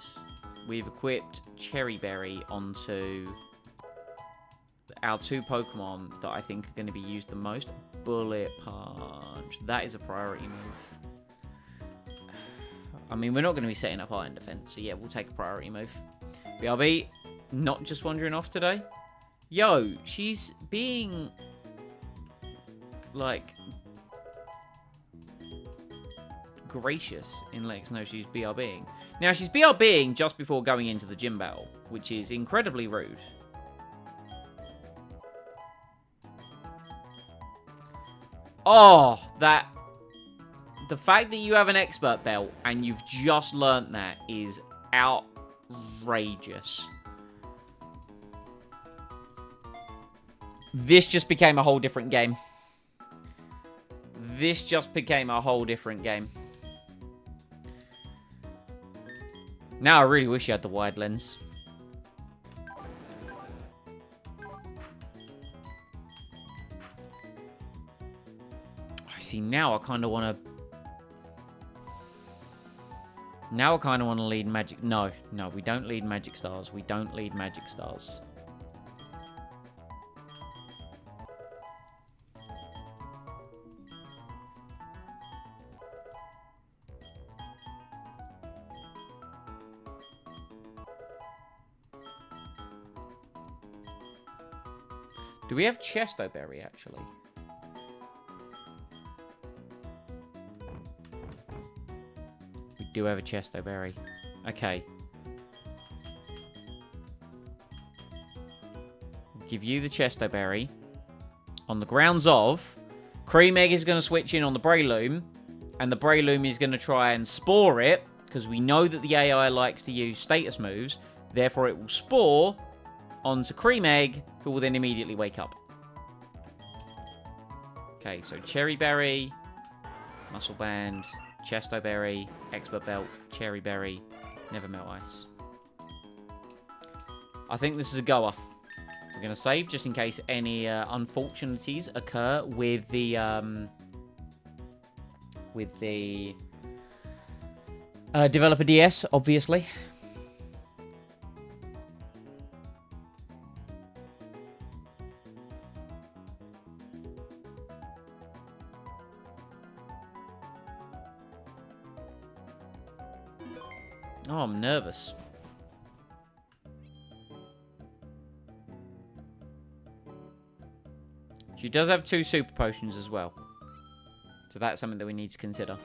we've equipped Cherry Berry onto... our two Pokemon that I think are going to be used the most. Bullet Punch. That is a priority move. I mean, we're not going to be setting up Iron Defense. So yeah, we'll take a priority move. BRB, not just wandering off today. Yo, she's being... like... gracious in letting us know she's BRBing. Now, she's BRBing just before going into the gym battle, which is incredibly rude. Oh, that... The fact that you have an expert belt and you've just learnt that is outrageous. This just became a whole different game. This just became a whole different game. Now I really wish you had the wide lens. See, now I kind of want to... Now I kind of want to lead Magic... No, we don't lead Magic Stars. We don't lead Magic Stars. Do we have Chesto Berry, actually? We do have a Chesto Berry. Okay. give you the Chesto Berry. On the grounds of, Cream Egg is going to switch in on the Breloom, and the Breloom is going to try and spore it, because we know that the AI likes to use status moves. Therefore, it will spore onto Cream Egg, who will then immediately wake up. Okay, so Cherry Berry, Muscle Band, Chesto Berry, Expert Belt, Cherry Berry, Never Melt Ice. I think this is a goer. We're going to save just in case any unfortunities occur with the developer DS, obviously. Oh, I'm nervous. She does have 2 super potions as well. So that's something that we need to consider.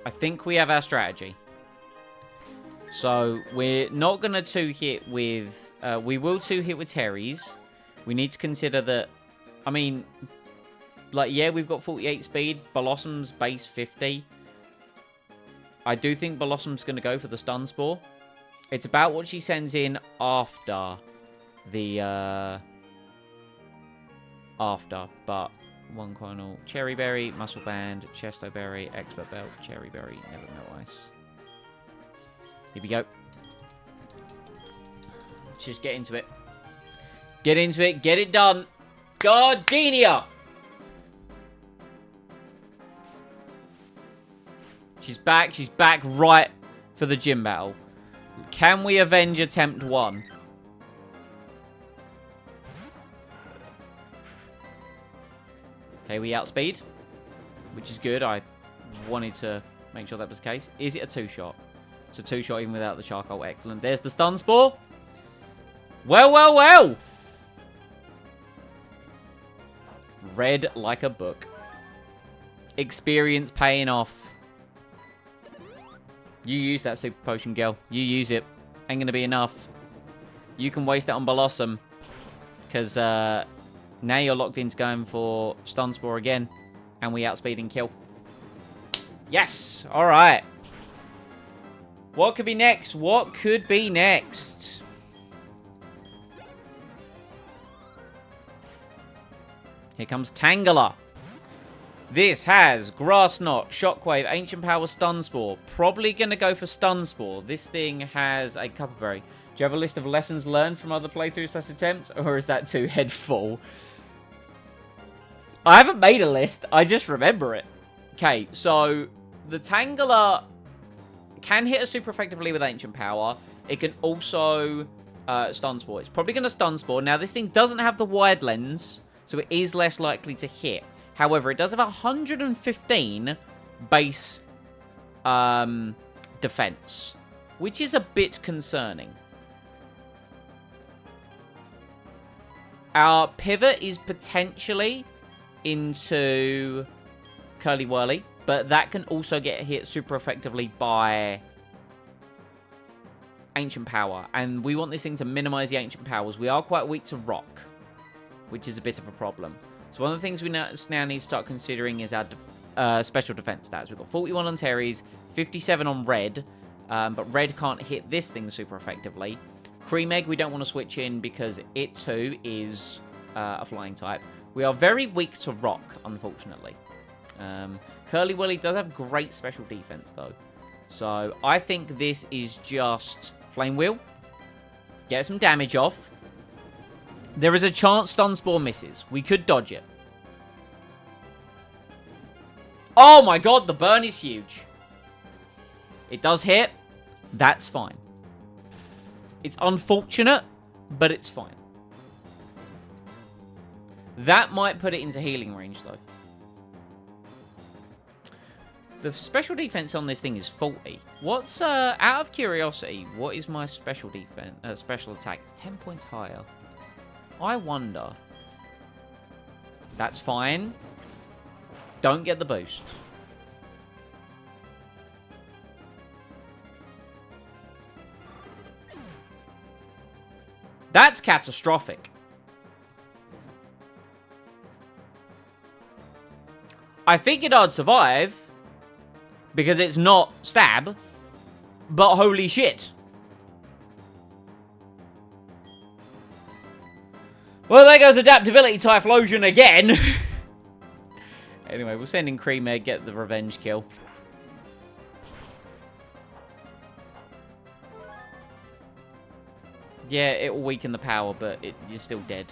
I think we have our strategy. So we're not going to 2-hit with... we will 2-hit with Terry's. We need to consider that... I mean... Like, yeah, we've got 48 speed. Blossom's base 50. I do think Blossom's going to go for the Stun Spore. It's about what she sends in after the... But 1 Coronal. Cherry Berry, Muscle Band, Chesto Berry, Expert Belt, Cherry Berry, Never Melt Ice. Here we go. Let's just get into it. Get into it. Get it done. Gardenia! She's back. She's back right for the gym battle. Can we avenge attempt 1? Okay, we outspeed, which is good. I wanted to make sure that was the case. Is it a 2-shot? It's a 2-shot even without the charcoal. Excellent. There's the Stun Spore. Well, well, well. Read like a book. Experience paying off. You use that super potion, girl. You use it. Ain't going to be enough. You can waste it on Blossom. Because now you're locked into going for Stun Spore again. And we outspeed and kill. Yes! Alright. What could be next? What could be next? Here comes Tangela. This has Grass Knot, Shockwave, Ancient Power, Stun Spore. Probably going to go for Stun Spore. This thing has a Cuppa Berry. Do you have a list of lessons learned from other playthroughs / attempts? Or is that too head full? I haven't made a list. I just remember it. Okay, so the Tangela can hit us super effectively with Ancient Power. It can also Stun Spore. It's probably going to Stun Spore. Now, this thing doesn't have the wide lens, so it is less likely to hit. However, it does have 115 base defense, which is a bit concerning. Our pivot is potentially into Curly Whirly, but that can also get hit super effectively by Ancient Power. And we want this thing to minimize the Ancient Powers. We are quite weak to Rock, which is a bit of a problem. So one of the things we now need to start considering is our special defense stats. We've got 41 on Terry's, 57 on Red, but Red can't hit this thing super effectively. Cream Egg we don't want to switch in because it too is a flying type. We are very weak to Rock, unfortunately. Curly Willy does have great special defense though. So I think this is just Flame Wheel. Get some damage off. There is a chance Stun Spore misses. We could dodge it. Oh my god, the burn is huge. It does hit. That's fine. It's unfortunate, but it's fine. That might put it into healing range, though. The special defense on this thing is 40. What's, out of curiosity, what is my special defense, special attack? It's 10 points higher. I wonder. That's fine. Don't get the boost. That's catastrophic. I figured I'd survive because it's not stab, but holy shit. Well, there goes adaptability Typhlosion again. Anyway, we'll send in Cream Egg, get the revenge kill. Yeah, it will weaken the power, but you're still dead.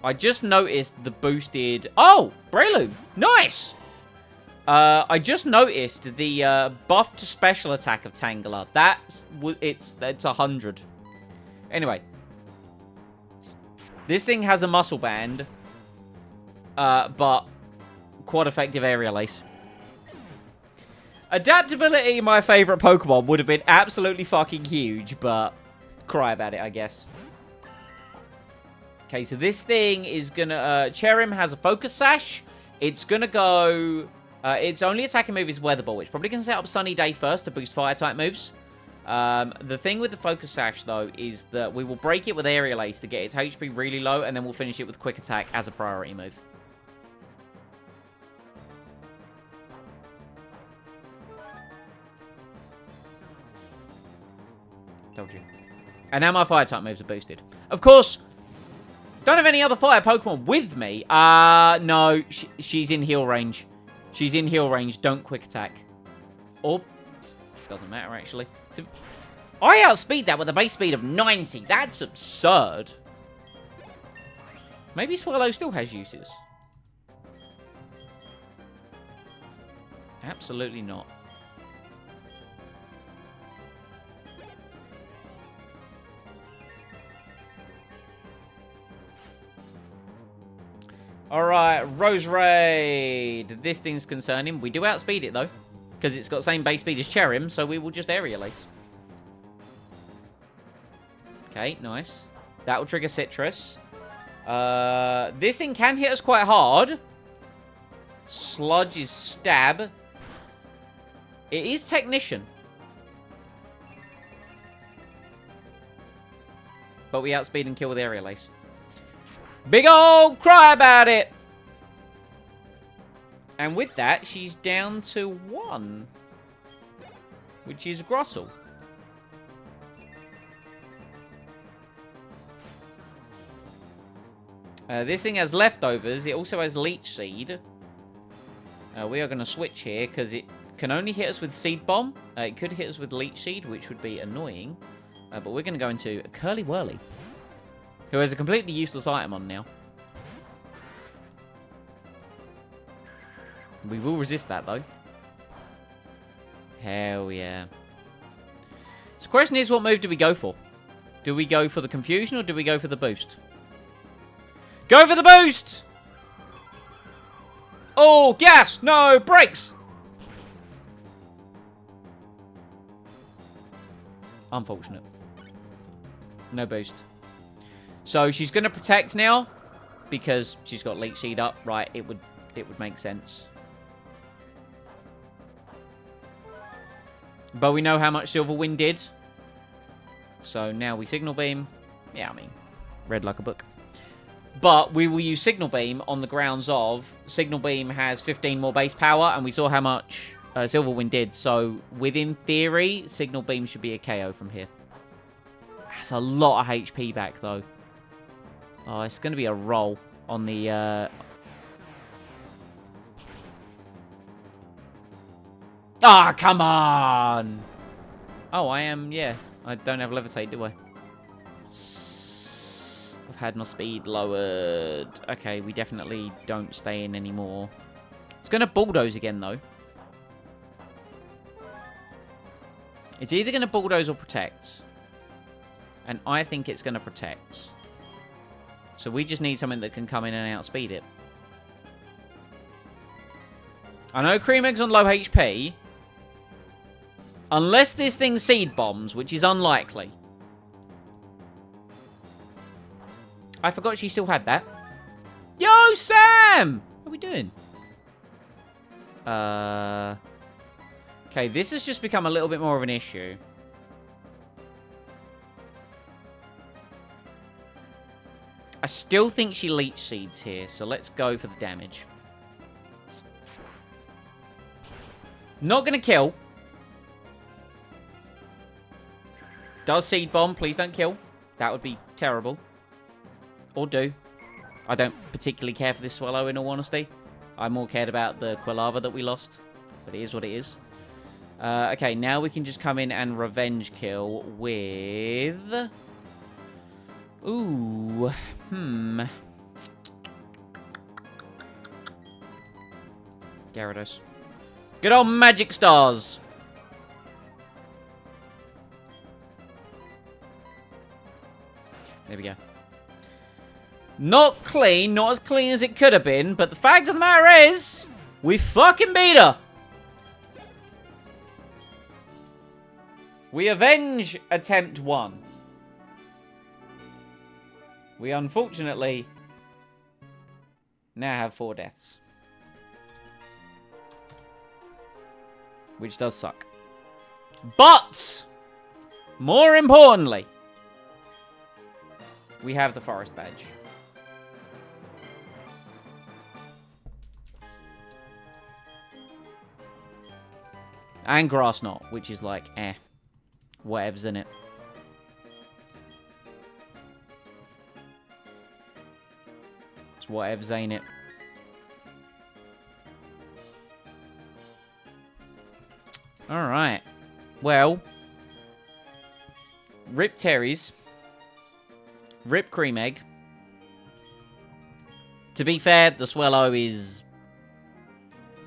I just noticed the boosted... Oh! Breloom! Nice! I just noticed the buffed special attack of Tangela. It's 100. Anyway. This thing has a muscle band. But quite effective aerial ace. Adaptability, my favorite Pokemon, would have been absolutely fucking huge, but cry about it, I guess. Okay, so this thing is gonna... Cherim has a Focus Sash. It's gonna go... its only attacking move is Weather Ball, which probably can set up Sunny Day first to boost Fire-type moves. The thing with the Focus Sash, though, is that we will break it with Aerial Ace to get its HP really low, and then we'll finish it with Quick Attack as a priority move. Told you. And now my Fire-type moves are boosted. Of course... Don't have any other fire Pokemon with me. No, she's in heal range. She's in heal range. Don't quick attack. Or, doesn't matter actually. So, I outspeed that with a base speed of 90. That's absurd. Maybe Swallow still has uses. Absolutely not. Alright, Rose Raid. This thing's concerning. We do outspeed it, though. Because it's got the same base speed as Cherim, so we will just Aerial Ace. Okay, nice. That will trigger Citrus. This thing can hit us quite hard. Sludge is Stab. It is Technician. But we outspeed and kill with Aerial Ace. Big old cry about it. And with that, she's down to 1. Which is Grottle. This thing has leftovers. It also has Leech Seed. We are going to switch here because it can only hit us with Seed Bomb. It could hit us with Leech Seed, which would be annoying. But we're going to go into Curly Whirly, who has a completely useless item on now. We will resist that, though. Hell yeah. So the question is, what move do we go for? Do we go for the Confusion or do we go for the boost? Go for the boost! Oh, gas! No, brakes! Unfortunate. No boost. So she's going to protect now because she's got Leech Seed up. Right, it would make sense. But we know how much Silver Wind did. So now we Signal Beam. Yeah, I mean, read like a book. But we will use Signal Beam on the grounds of Signal Beam has 15 more base power, and we saw how much Silver Wind did. So within theory, Signal Beam should be a KO from here. That's a lot of HP back, though. Oh, it's going to be a roll on the... Ah, come on! Oh, I am, yeah. I don't have Levitate, do I? I've had my speed lowered. Okay, we definitely don't stay in anymore. It's going to Bulldoze again, though. It's either going to Bulldoze or Protect. And I think it's going to Protect. So we just need something that can come in and outspeed it. I know Cream Egg's on low HP. Unless this thing Seed Bombs, which is unlikely. I forgot she still had that. Yo, Sam! What are we doing? Okay, this has just become a little bit more of an issue. still think she leech seeds here, so let's go for the damage. Not going to kill. Does seed bomb. Please don't kill. That would be terrible. Or do. I don't particularly care for this Swallow, in all honesty. I more cared about the Quilava that we lost. But it is what it is. Okay, now we can just come in and revenge kill with... Ooh. Gyarados. Good old Magic Stars. There we go. Not clean, not as clean as it could have been, but the fact of the matter is, we fucking beat her. We avenge attempt 1. We unfortunately now have 4 deaths. Which does suck. But, more importantly, we have the forest badge. And grass knot, which is like, whatever's in it. It's whatever's ain't it. Alright. Well. Rip Terry's. Rip Cream Egg. To be fair, the Swallow is...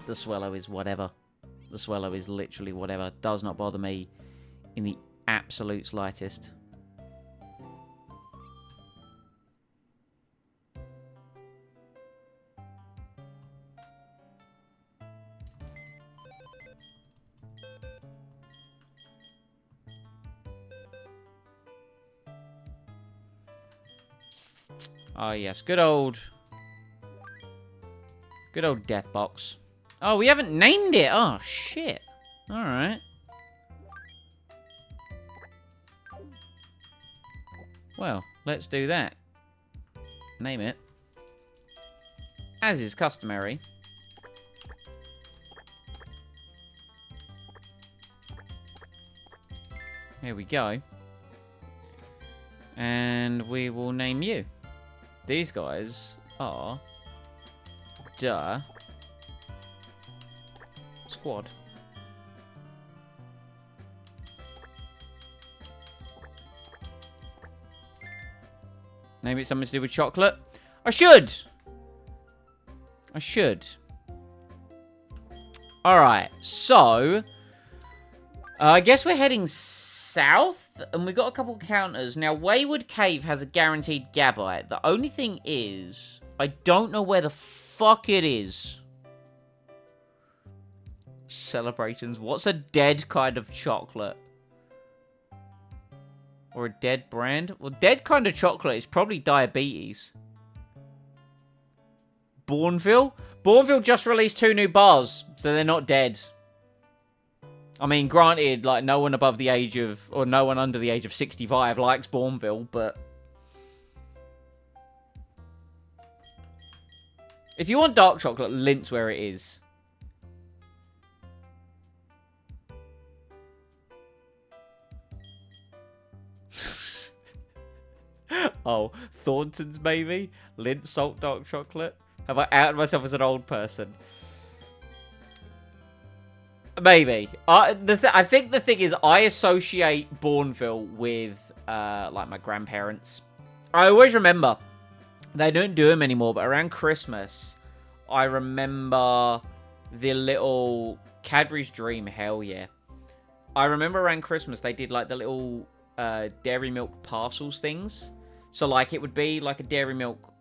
The Swallow is whatever. The Swallow is literally whatever. Does not bother me in the absolute slightest. Oh, yes. Good old Death Box. Oh, we haven't named it. Oh, shit. Alright. Well, let's do that. Name it. As is customary. Here we go. And we will name you. These guys are the squad. Name it something to do with chocolate. I should. Alright, so I guess we're heading south, and we've got a couple counters. Now, Wayward Cave has a guaranteed Gabite. The only thing is, I don't know where the fuck it is. Celebrations. What's a dead kind of chocolate? Or a dead brand? Well, dead kind of chocolate is probably diabetes. Bourneville? Bourneville just released 2 new bars, so they're not dead. I mean, granted, like, no one above the age of, or no one under the age of 65 likes Bourneville, but... If you want dark chocolate, Lint's where it is. Oh, Thornton's maybe? Lint, salt, dark chocolate? Have I outed myself as an old person? Maybe. I think the thing is, I associate Bourneville with, like, my grandparents. I always remember, they don't do them anymore, but around Christmas, I remember the little Cadbury's Dream, hell yeah. I remember around Christmas, they did, like, the little dairy milk parcels things. So, like, it would be, like, a dairy milk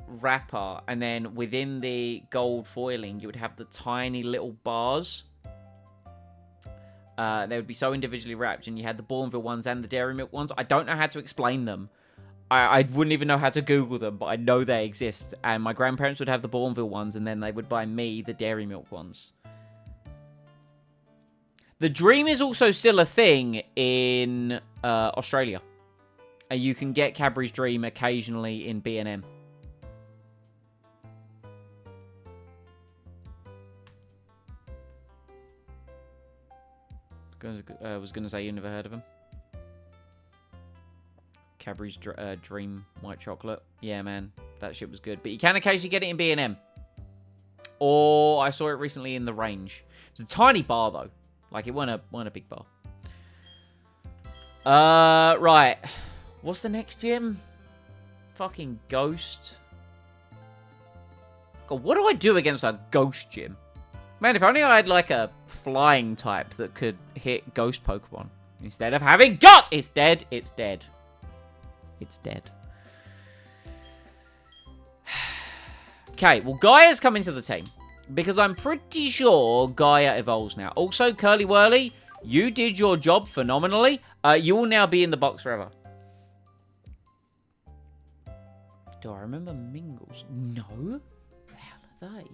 wrapper, and then within the gold foiling, you would have the tiny little bars. They would be so individually wrapped, and you had the Bourneville ones and the dairy milk ones. I don't know how to explain them. I wouldn't even know how to Google them, but I know they exist. And my grandparents would have the Bourneville ones, and then they would buy me the dairy milk ones. The Dream is also still a thing in Australia. And you can get Cadbury's Dream occasionally in B&M. I was going to say you never heard of them. Cadbury's Dream White Chocolate. Yeah, man. That shit was good. But you can occasionally get it in B&M. Or I saw it recently in the Range. It's a tiny bar, though. Like, it wasn't a big bar. Right. What's the next gym? Fucking Ghost. God, what do I do against a Ghost gym? Man, if only I had, like, a flying type that could hit Ghost Pokemon. Instead of having got! It's dead. It's dead. It's dead. Okay, well, Gaia's coming to the team. Because I'm pretty sure Gaia evolves now. Also, Curly Whirly, you did your job phenomenally. You will now be in the box forever. Do I remember Mingles? No. What the hell are they?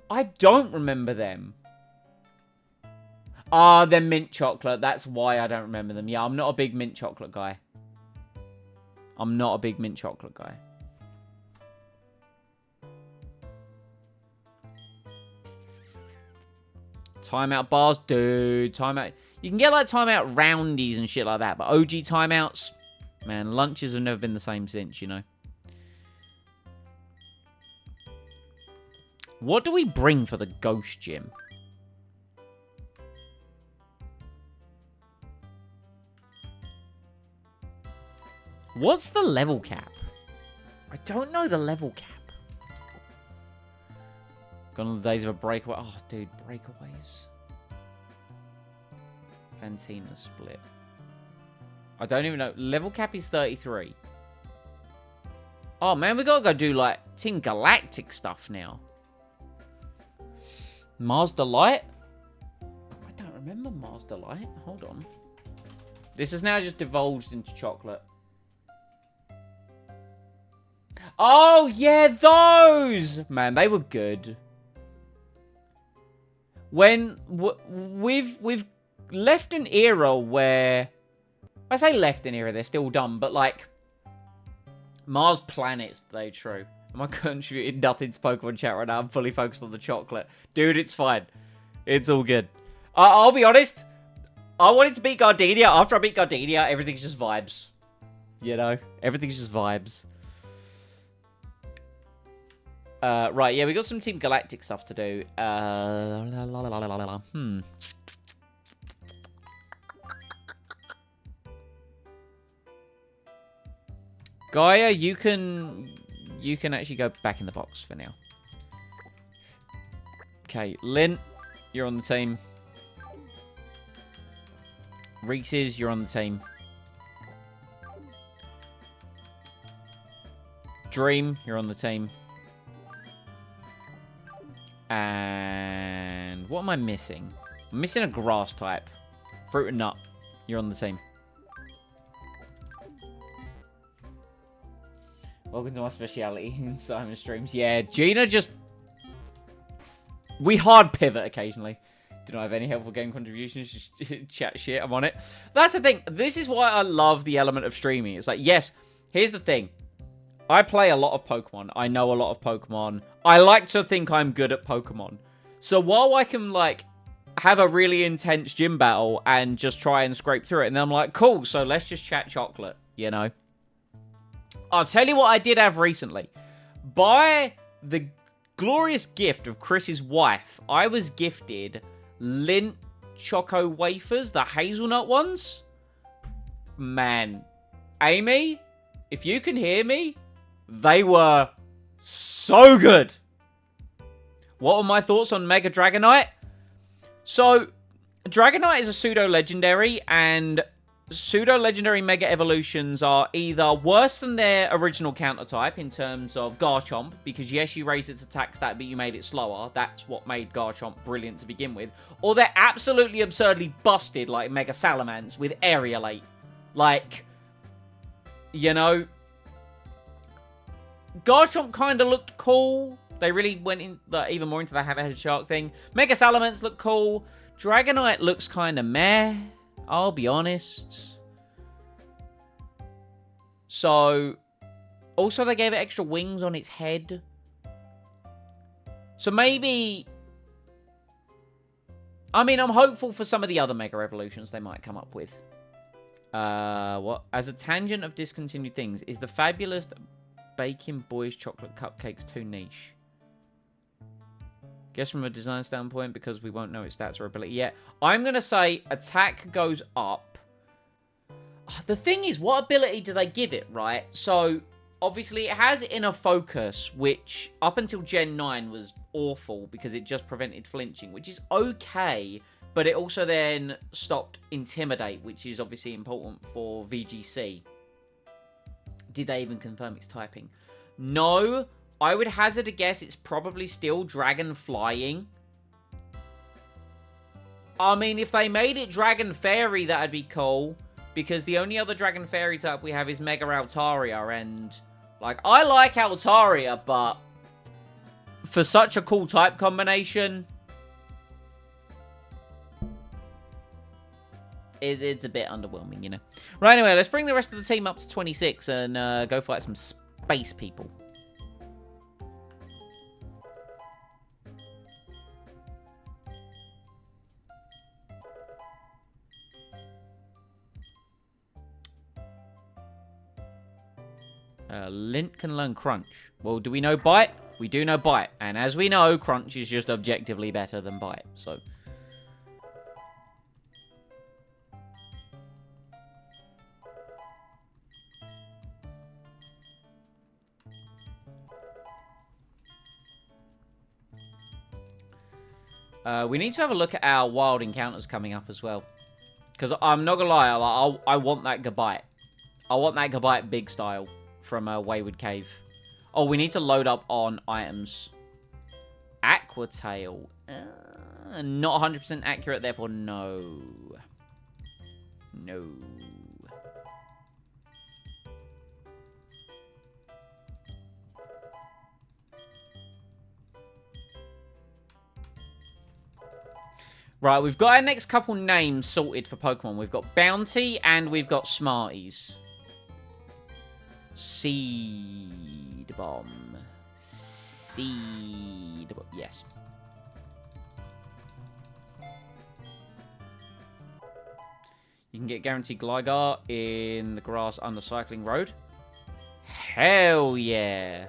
I don't remember them. Ah, they're mint chocolate. That's why I don't remember them. Yeah, I'm not a big mint chocolate guy. I'm not a big mint chocolate guy. Timeout bars, dude. Timeout. You can get like timeout roundies and shit like that, but OG timeouts, man, lunches have never been the same since, you know. What do we bring for the Ghost Gym? What's the level cap? I don't know the level cap. Gone on the days of a breakaway. Oh, dude, breakaways. Fantina split. I don't even know. Level cap is 33. Oh, man, we gotta go do, like, Team Galactic stuff now. Mars Delight? I don't remember Mars Delight. Hold on. This has now just divulged into chocolate. Oh, yeah, those! Man, they were good. When we've left an era where... I say left an era, they're still dumb, but like... Mars planets, they true. Am I contributing nothing to Pokemon chat right now? I'm fully focused on the chocolate. Dude, it's fine. It's all good. I'll be honest. I wanted to beat Gardenia. After I beat Gardenia, everything's just vibes. You know? Everything's just vibes. Right, yeah, we got some Team Galactic stuff to do. Gaia, you can actually go back in the box for now. Okay, Lint, you're on the team. Reese's, you're on the team. Dream, you're on the team. And what am I missing? I'm missing a grass type. Fruit and Nut, you're on the team. Welcome to my speciality in Simon streams. Yeah, Gina just... We hard pivot occasionally. Do not have any helpful game contributions. Just chat shit. I'm on it. That's the thing. This is why I love the element of streaming. It's like, yes, here's the thing. I play a lot of Pokemon. I know a lot of Pokemon. I like to think I'm good at Pokemon. So while I can, like, have a really intense gym battle and just try and scrape through it, and then I'm like, cool, so let's just chat chocolate, you know? I'll tell you what I did have recently. By the glorious gift of Chris's wife, I was gifted Lindt Choco Wafers, the hazelnut ones. Man, Amy, if you can hear me, they were so good. What were my thoughts on Mega Dragonite? So, Dragonite is a pseudo-legendary, and pseudo-legendary Mega Evolutions are either worse than their original counter-type in terms of Garchomp, because yes, you raised its attack stat, but you made it slower. That's what made Garchomp brilliant to begin with. Or they're absolutely absurdly busted, like Mega Salamence with Aerialate. Like, you know... Garchomp kind of looked cool They really went in even more into the Hammerhead Shark thing. Mega Salamence look cool. Dragonite looks kind of meh. I'll be honest. So, also they gave it extra wings on its head. So maybe... I mean, I'm hopeful for some of the other Mega Evolutions they might come up with. What? As a tangent of discontinued things, is the fabulous Baking Boys chocolate cupcakes too niche? Guess from a design standpoint, because we won't know its stats or ability yet. I'm going to say attack goes up. The thing is, what ability do they give it, right? So, obviously, it has Inner Focus, which up until Gen 9 was awful because it just prevented flinching, which is okay. But it also then stopped Intimidate, which is obviously important for VGC. Did they even confirm its typing? No. I would hazard a guess it's probably still Dragon Flying. I mean, if they made it Dragon Fairy, that'd be cool. Because the only other Dragon Fairy type we have is Mega Altaria. And, like, I like Altaria, but for such a cool type combination... It's a bit underwhelming, you know. Right, anyway, let's bring the rest of the team up to 26 and go fight some space people. Lint can learn Crunch. Well, do we know Bite? We do know Bite. And as we know, Crunch is just objectively better than Bite, so... we need to have a look at our wild encounters coming up as well. Because I'm not going to lie, I want that Gabite. I want that Gabite big style from Wayward Cave. Oh, we need to load up on items. Aqua Tail. Not 100% accurate, therefore no. No. Right, we've got our next couple names sorted for Pokemon. We've got Bounty and we've got Smarties. Seed Bomb. Seed Bomb. Yes. You can get guaranteed Gligar in the grass under Cycling Road. Hell yeah.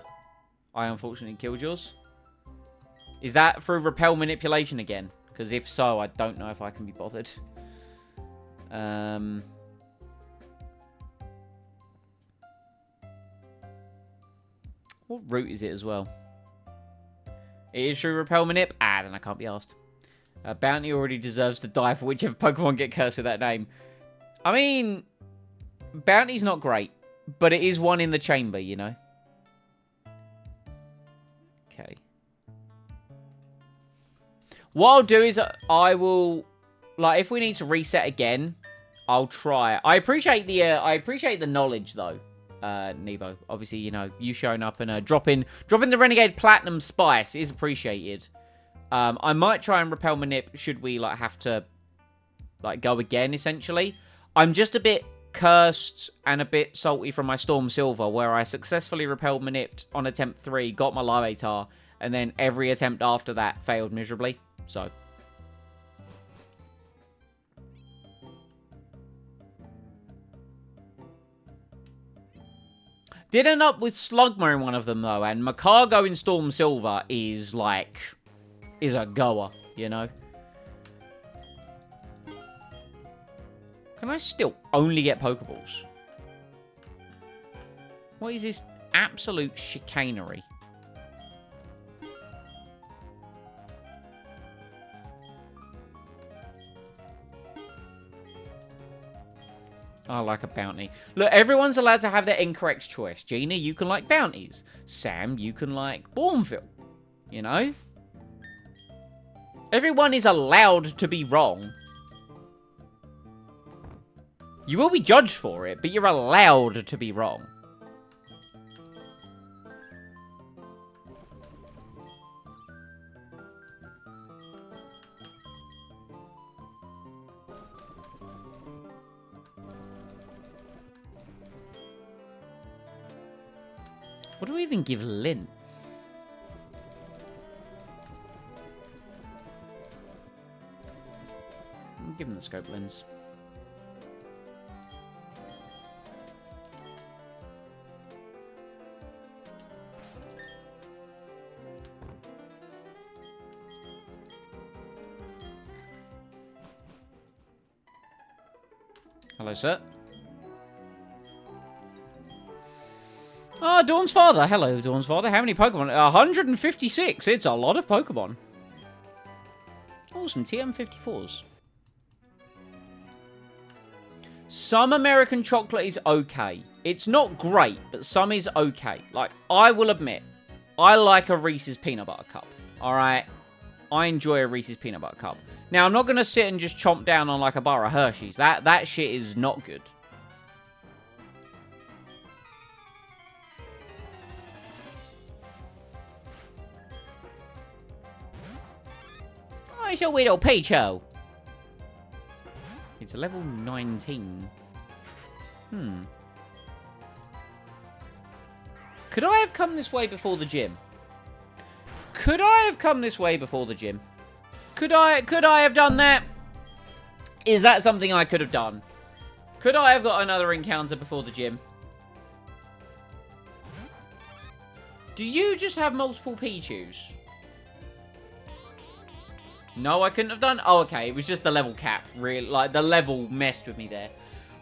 I unfortunately killed yours. Is that through repel manipulation again? Because if so, I don't know if I can be bothered. What route is it as well? It is through repel manip. Then I can't be asked. Bounty already deserves to die for whichever Pokemon get cursed with that name. I mean, Bounty's not great, but it is one in the chamber, you know? Okay. What I'll do is I will, like, if we need to reset again, I'll try. I appreciate the knowledge though, Nevo. Obviously, you know, you showing up and dropping the Renegade Platinum Spice is appreciated. I might try and repel manip should we like have to like go again. Essentially, I'm just a bit cursed and a bit salty from my Storm Silver, where I successfully repelled manipped on attempt 3, got my Larvitar, and then every attempt after that failed miserably. So. Did end up with Slugma in one of them, though, and Macargo in Storm Silver is, like, is a goer, you know? Can I still only get Pokeballs? What is this absolute chicanery? I like a bounty. Look, everyone's allowed to have their incorrect choice. Gina, you can like bounties. Sam, you can like Bourneville. You know? Everyone is allowed to be wrong. You will be judged for it, but you're allowed to be wrong. What do we even give Lint? Give him the scope lens. Hello, sir. Ah, Dawn's father. Hello, Dawn's father. How many Pokemon? 156. It's a lot of Pokemon. Oh, some TM54s. Some American chocolate is okay. It's not great, but some is okay. Like, I will admit, I like a Reese's Peanut Butter Cup. Alright? I enjoy a Reese's Peanut Butter Cup. Now, I'm not going to sit and just chomp down on like a bar of Hershey's. That shit is not good. Oh, it's a little Pichu. It's level 19. Could I have come this way before the gym? Could I have come this way before the gym? Could I have done that? Is that something I could have done? Could I have got another encounter before the gym? Do you just have multiple Pichus? No, I couldn't have done. Oh, okay. It was just the level cap. Really, like, the level messed with me there.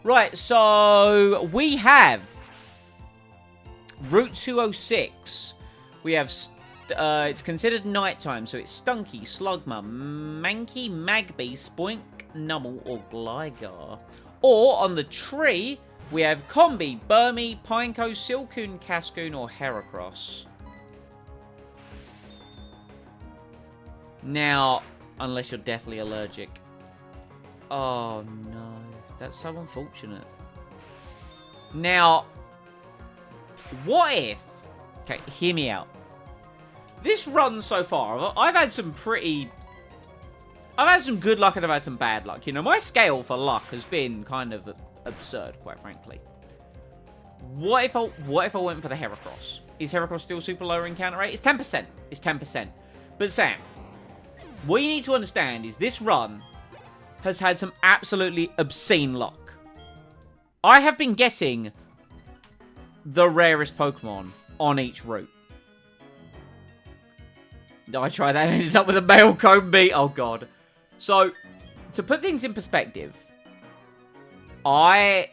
Right, so we have Route 206. We have, it's considered nighttime, so it's Stunky, Slugma, Mankey, Magby, Spoink, Numble, or Gligar. Or, on the tree, we have Combi, Burmy, Pineco, Silcoon, Cascoon, or Heracross. Now, unless you're deathly allergic. Oh, no. That's so unfortunate. Now, what if... Okay, hear me out. This run so far, I've had some pretty... I've had some good luck and I've had some bad luck. You know, my scale for luck has been kind of absurd, quite frankly. What if I went for the Heracross? Is Heracross still super low encounter rate? It's 10%. It's 10%. But Sam, what you need to understand is this run has had some absolutely obscene luck. I have been getting the rarest Pokemon on each route. I tried that and ended up with a male Combi. Oh, God. So, to put things in perspective, I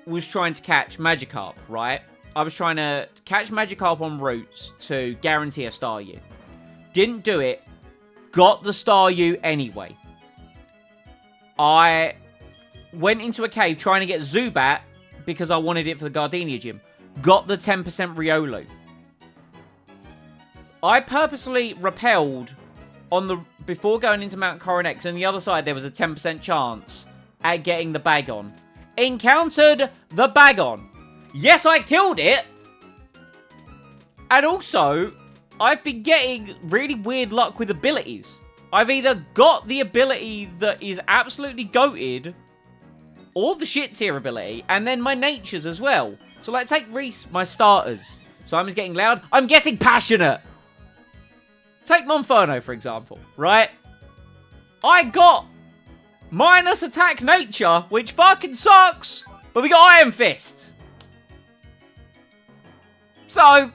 was trying to catch Magikarp, right? I was trying to catch Magikarp on routes to guarantee a Staryu. Didn't do it. Got the Staryu anyway. I went into a cave trying to get Zubat because I wanted it for the Gardenia gym. Got the 10% Riolu. I purposely repelled on the before going into Mount Coronex, and the other side there was a 10% chance at getting the Bagon. Encountered the Bagon. Yes, I killed it. And also, I've been getting really weird luck with abilities. I've either got the ability that is absolutely goated, or the shit tier ability, and then my natures as well. So, like, take Reese, my starters. Simon's getting loud. I'm getting passionate. Take Monferno, for example, right? I got minus attack nature, which fucking sucks, but we got Iron Fist. So,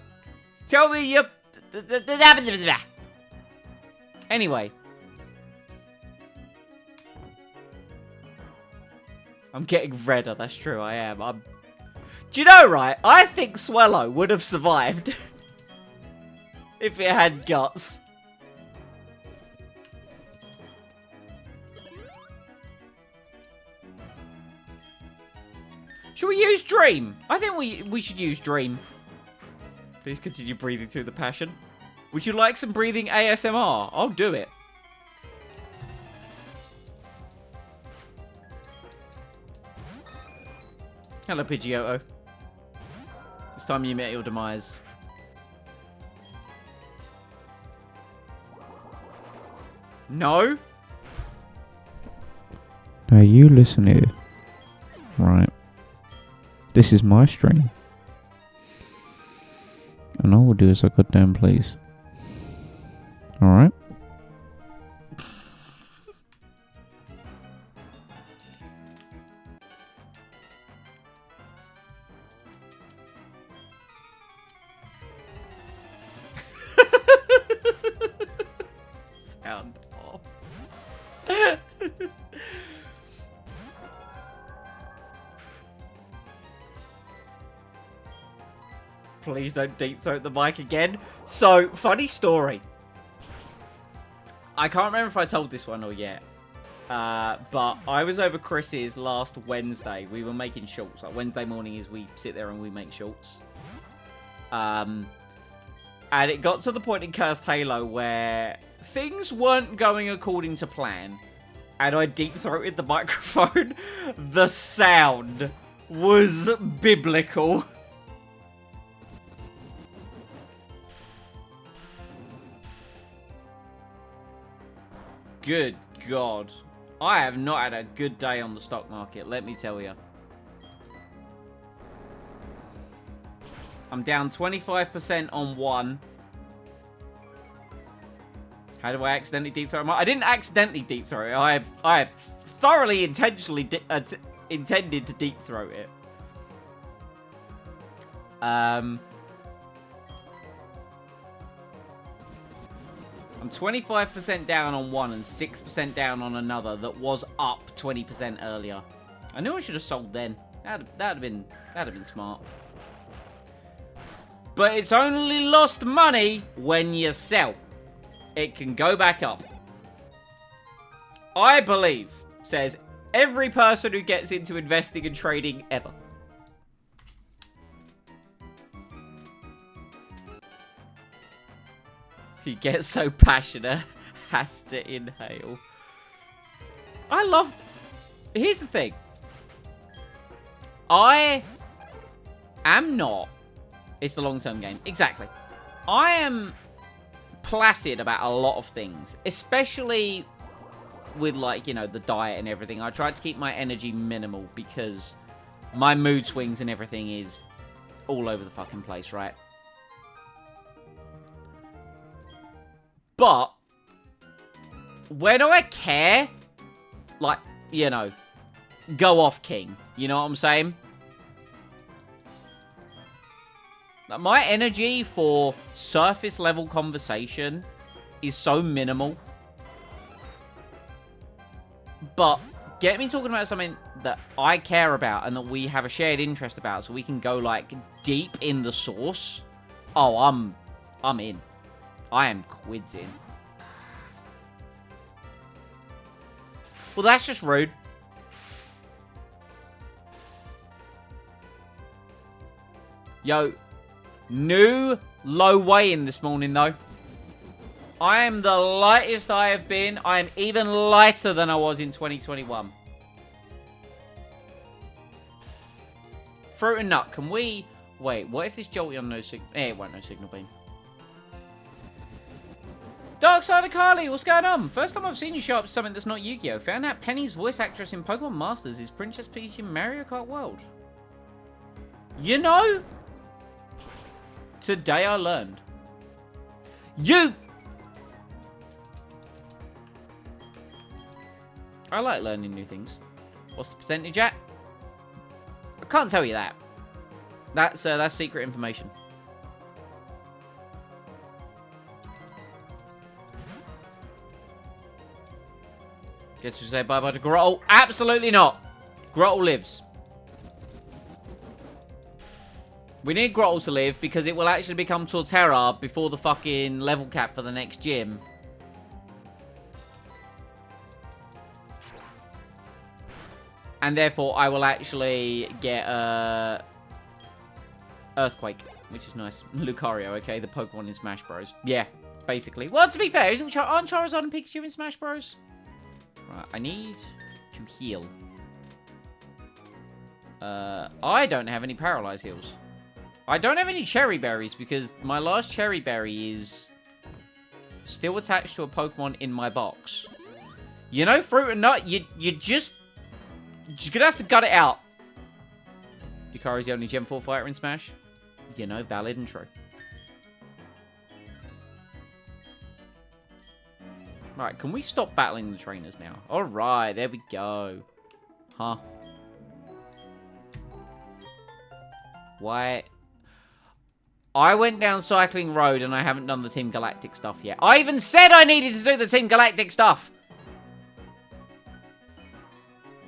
tell me you... Anyway. I'm getting redder, that's true, I am. Do you know, right? I think Swellow would have survived if it had guts. Should we use Dream? I think we should use Dream. Please continue breathing through the passion. Would you like some breathing ASMR? I'll do it. Hello, Pidgeotto. It's time you met your demise. No? Now you listen here. Right. This is my stream. and I will do as I goddamn please. Alright? Sound off. Please don't deep throat the mic again. So, funny story. I can't remember if I told this one or yet. But I was over Chris's last Wednesday. We were making shorts. Like Wednesday morning is we sit there and we make shorts. And it got to the point in Cursed Halo where things weren't going according to plan. And I deep-throated the microphone. The sound was biblical. Good God. I have not had a good day on the stock market, let me tell you. I'm down 25% on one. How do I accidentally deep throw? I didn't accidentally deep throw it. I thoroughly intentionally intended to deep throw it. I'm 25% down on one and 6% down on another that was up 20% earlier. I knew I should have sold then. That'd have been smart. But it's only lost money when you sell. It can go back up. I believe, says every person who gets into investing and trading ever. He gets so passionate, has to inhale. I love... Here's the thing. I am not... It's the long-term game. Exactly. I am placid about a lot of things. Especially with, like, you know, the diet and everything. I try to keep my energy minimal because my mood swings and everything is all over the fucking place, right? But when I care, like, you know, go off king. You know what I'm saying? Like, my energy for surface level conversation is so minimal. But get me talking about something that I care about and that we have a shared interest about so we can go, like, deep in the source. Oh, I'm in. I am quids in. Well, that's just rude. Yo, new low weigh-in this morning, though. I am the lightest I have been. I am even lighter than I was in 2021. Fruit and nut, can we... Wait, what if this Jolteon no signal... it won't no signal beam. Dark Side of Carly, what's going on? First time I've seen you show up to something that's not Yu-Gi-Oh! Found out Penny's voice actress in Pokemon Masters is Princess Peach in Mario Kart World. You know? Today I learned. I like learning new things. What's the percentage at? I can't tell you that. That's secret information. Guess we say bye-bye to Grottle. Absolutely not. Grottle lives. We need Grottle to live because it will actually become Torterra before the fucking level cap for the next gym. And therefore, I will actually get Earthquake, which is nice. Lucario, okay? The Pokemon in Smash Bros. Yeah, basically. Well, to be fair, aren't Charizard and Pikachu in Smash Bros? Right, I need to heal. I don't have any Paralyze heals. I don't have any Cherry Berries because my last Cherry Berry is still attached to a Pokemon in my box. You know, Fruit and Nut, you're gonna have to gut it out. Yukari's the only Gen 4 fighter in Smash. You know, valid and true. Right, can we stop battling the trainers now? Alright, there we go. Huh. Why? I went down Cycling Road and I haven't done the Team Galactic stuff yet. I even said I needed to do the Team Galactic stuff!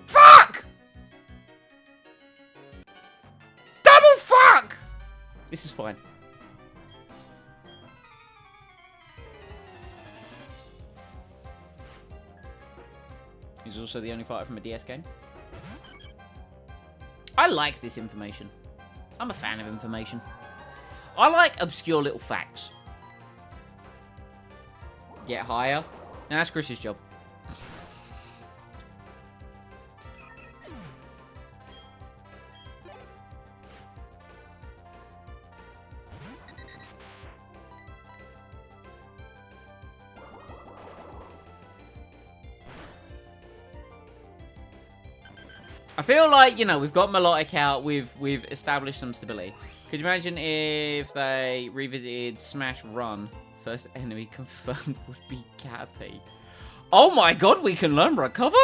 Fuck! Double fuck! This is fine. He's also the only fighter from a DS game. I like this information. I'm a fan of information. I like obscure little facts. Get higher. Now that's Chris's job. I feel like, you know, we've got Melodic out, we've established some stability. Could you imagine if they revisited Smash Run? First enemy confirmed would be Cappy. Oh my god, we can learn Recover?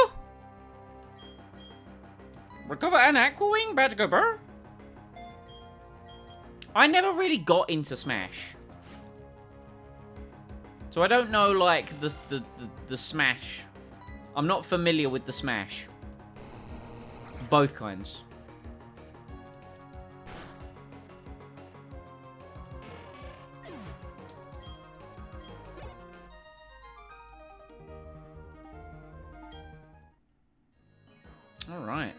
Recover and Aqua Wing? About to go burr? I never really got into Smash. So I don't know, like, the Smash. I'm not familiar with the Smash. Both kinds. Alright.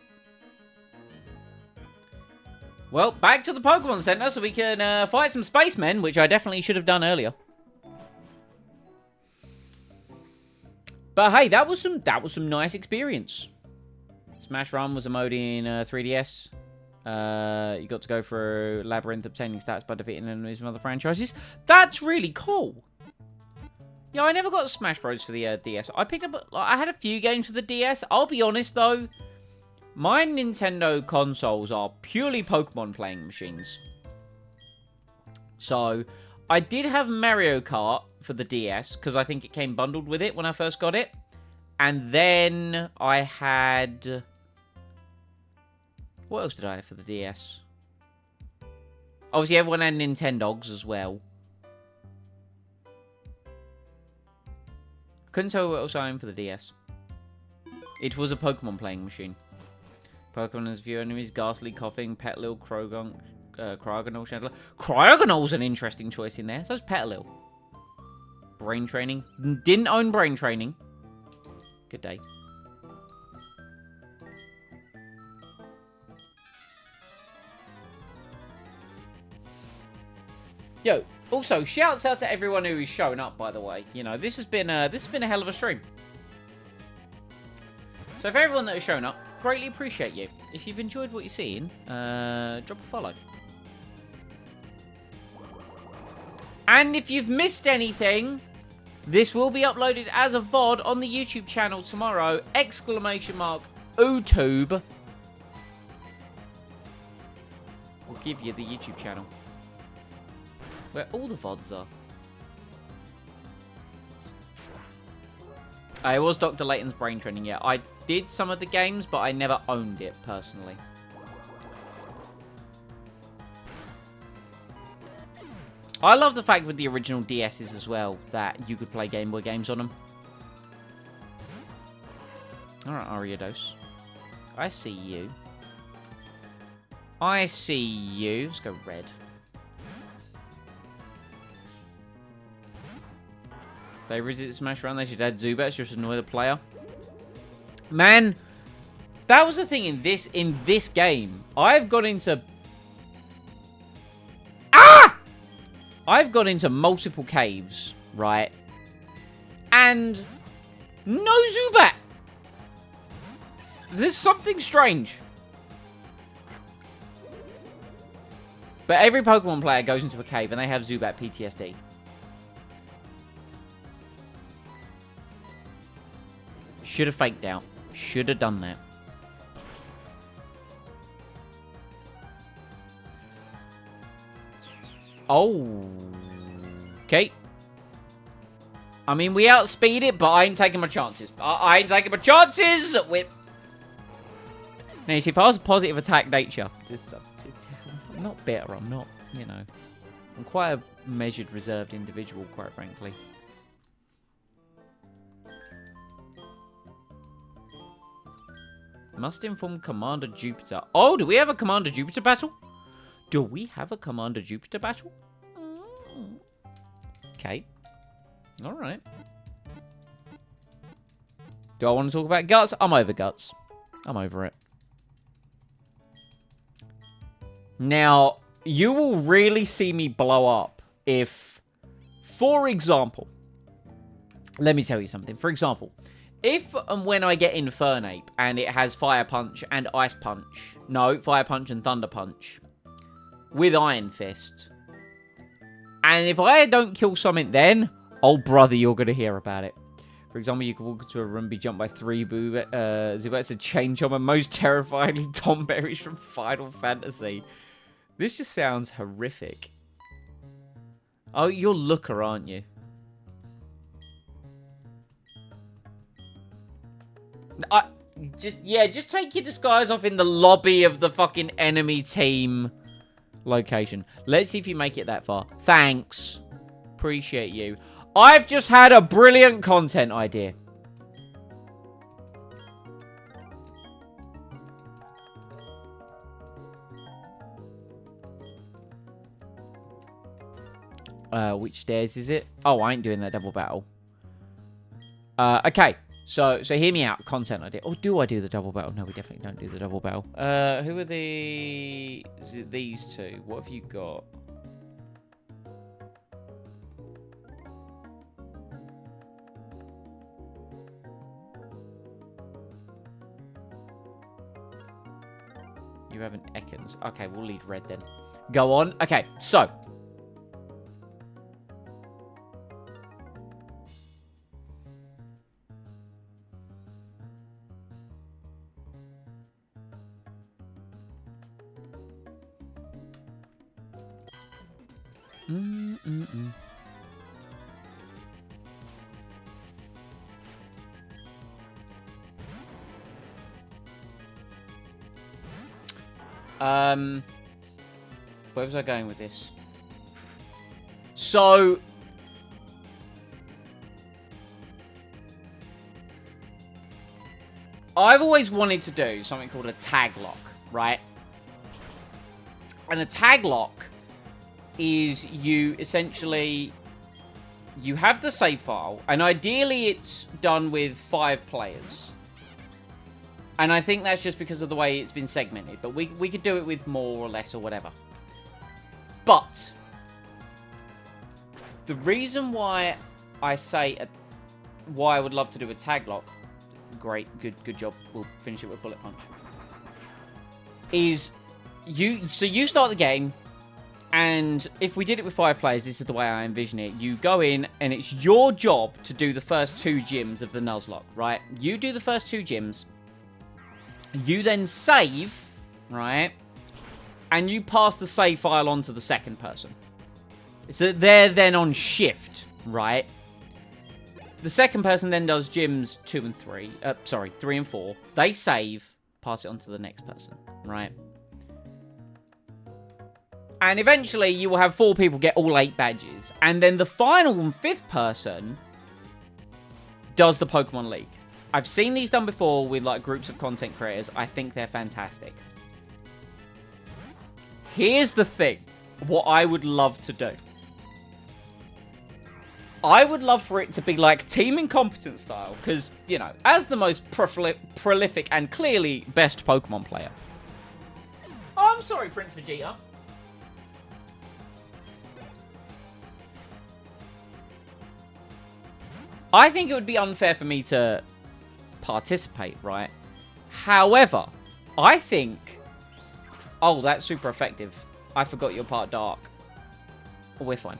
Well, back to the Pokemon Center so we can fight some spacemen, which I definitely should have done earlier. But hey, that was some nice experience. Smash Run was a mode in 3DS. You got to go through Labyrinth, obtaining stats by defeating enemies from other franchises. That's really cool. Yeah, I never got Smash Bros for the DS. I had a few games for the DS. I'll be honest though, my Nintendo consoles are purely Pokemon playing machines. So, I did have Mario Kart for the DS, because I think it came bundled with it when I first got it. And then I had... What else did I have for the DS? Obviously, everyone had Nintendogs as well. Couldn't tell what else I owned for the DS. It was a Pokemon playing machine. Pokemon has few enemies, Ghastly, Coughing, Petalil, Cryogonal, Chandler. Cryogonal's an interesting choice in there. So's Petalil. Brain Training. Didn't own Brain Training. Good day. Yo, also, shouts out to everyone who is showing up, by the way. You know, this has been a hell of a stream. So for everyone that has shown up, greatly appreciate you. If you've enjoyed what you're seeing, drop a follow. And if you've missed anything, this will be uploaded as a VOD on the YouTube channel tomorrow. ! YouTube. We'll give you the YouTube channel. Where all the VODs are. It was Dr. Layton's Brain Training, yeah. I did some of the games, but I never owned it personally. I love the fact with the original DSs as well, that you could play Game Boy games on them. Alright, Ariados. I see you. I see you. Let's go red. If they visit Smash Run, they should add Zubats just to annoy the player. Man, that was the thing in this game. I've got into... Ah! I've got into multiple caves, right? And no Zubat. There's something strange. But every Pokemon player goes into a cave and they have Zubat PTSD. Should have faked out. Should have done that. Oh. Okay. I mean, we outspeed it, but I ain't taking my chances. I ain't taking my chances with... Now, you see, if I was a positive attack nature, I'm not bitter, I'm not, you know. I'm quite a measured, reserved individual, quite frankly. Must inform Commander Jupiter. Oh, do we have a Commander Jupiter battle? Do we have a Commander Jupiter battle? Okay. Alright. Do I want to talk about Guts? I'm over Guts. I'm over it. Now, you will really see me blow up if, for example, let me tell you something. For example, if and when I get Infernape and it has Fire Punch and Ice Punch, no, Fire Punch and Thunder Punch with Iron Fist, and if I don't kill something then, oh brother, you're going to hear about it. For example, you can walk into a room, be jumped by 3 Zubats, a chain chomper, most terrifyingly Tom Berries from Final Fantasy. This just sounds horrific. Oh, you're Looker, aren't you? Just take your disguise off in the lobby of the fucking enemy team location. Let's see if you make it that far. Thanks. Appreciate you. I've just had a brilliant content idea. Which stairs is it? Oh, I ain't doing that double battle. Okay. So hear me out. Content idea. Or do I do the double battle? No, we definitely don't do the double battle. Who are the... Is it these two? What have you got? You have an Ekans. Okay, we'll lead red then. Go on. Okay, so... Where was I going with this? So... I've always wanted to do something called a tag lock, right? And a tag lock is you essentially... You have the save file, and ideally it's done with 5 players. And I think that's just because of the way it's been segmented. But we could do it with more or less or whatever. But the reason why I say why I would love to do a tag lock, great, good job. We'll finish it with bullet punch. Is you start the game, and if we did it with 5 players, this is the way I envision it. You go in, and it's your job to do the first 2 gyms of the Nuzlocke, right? You do the first 2 gyms. You then save, right? And you pass the save file on to the second person. So they're then on shift, right? The second person then does gyms 2 and 3. 3 and 4. They save, pass it on to the next person, right? And eventually you will have 4 people get all 8 badges. And then the final and 5th person does the Pokemon League. I've seen these done before with like groups of content creators. I think they're fantastic. Here's the thing. What I would love to do. I would love for it to be like Team Incompetent style. Because, you know, as the most prolific and clearly best Pokemon player. Oh, I'm sorry, Prince Vegeta. I think it would be unfair for me to participate, right? However, I think... Oh, that's super effective. I forgot you're part dark. Oh, we're fine.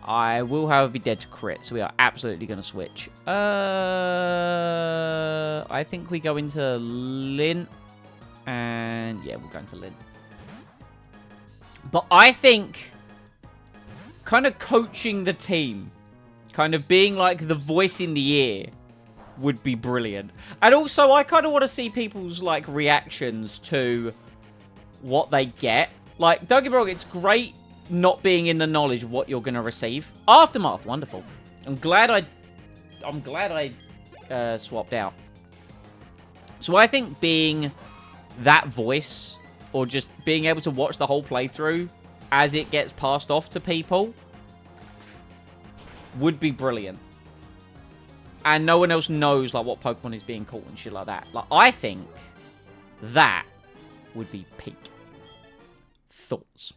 I will, however, be dead to crit, so we are absolutely going to switch. I think we go into Lint. And, yeah, we'll go into Lint. But I think kind of coaching the team, kind of being like the voice in the ear would be brilliant. And also, I kind of want to see people's like reactions to what they get. Like, don't get me wrong, it's great not being in the knowledge of what you're going to receive. Aftermath, wonderful. I'm glad I swapped out. So I think being that voice, or just being able to watch the whole playthrough as it gets passed off to people, would be brilliant. And no one else knows, like, what Pokemon is being caught and shit like that. Like, I think that would be peak. Thoughts?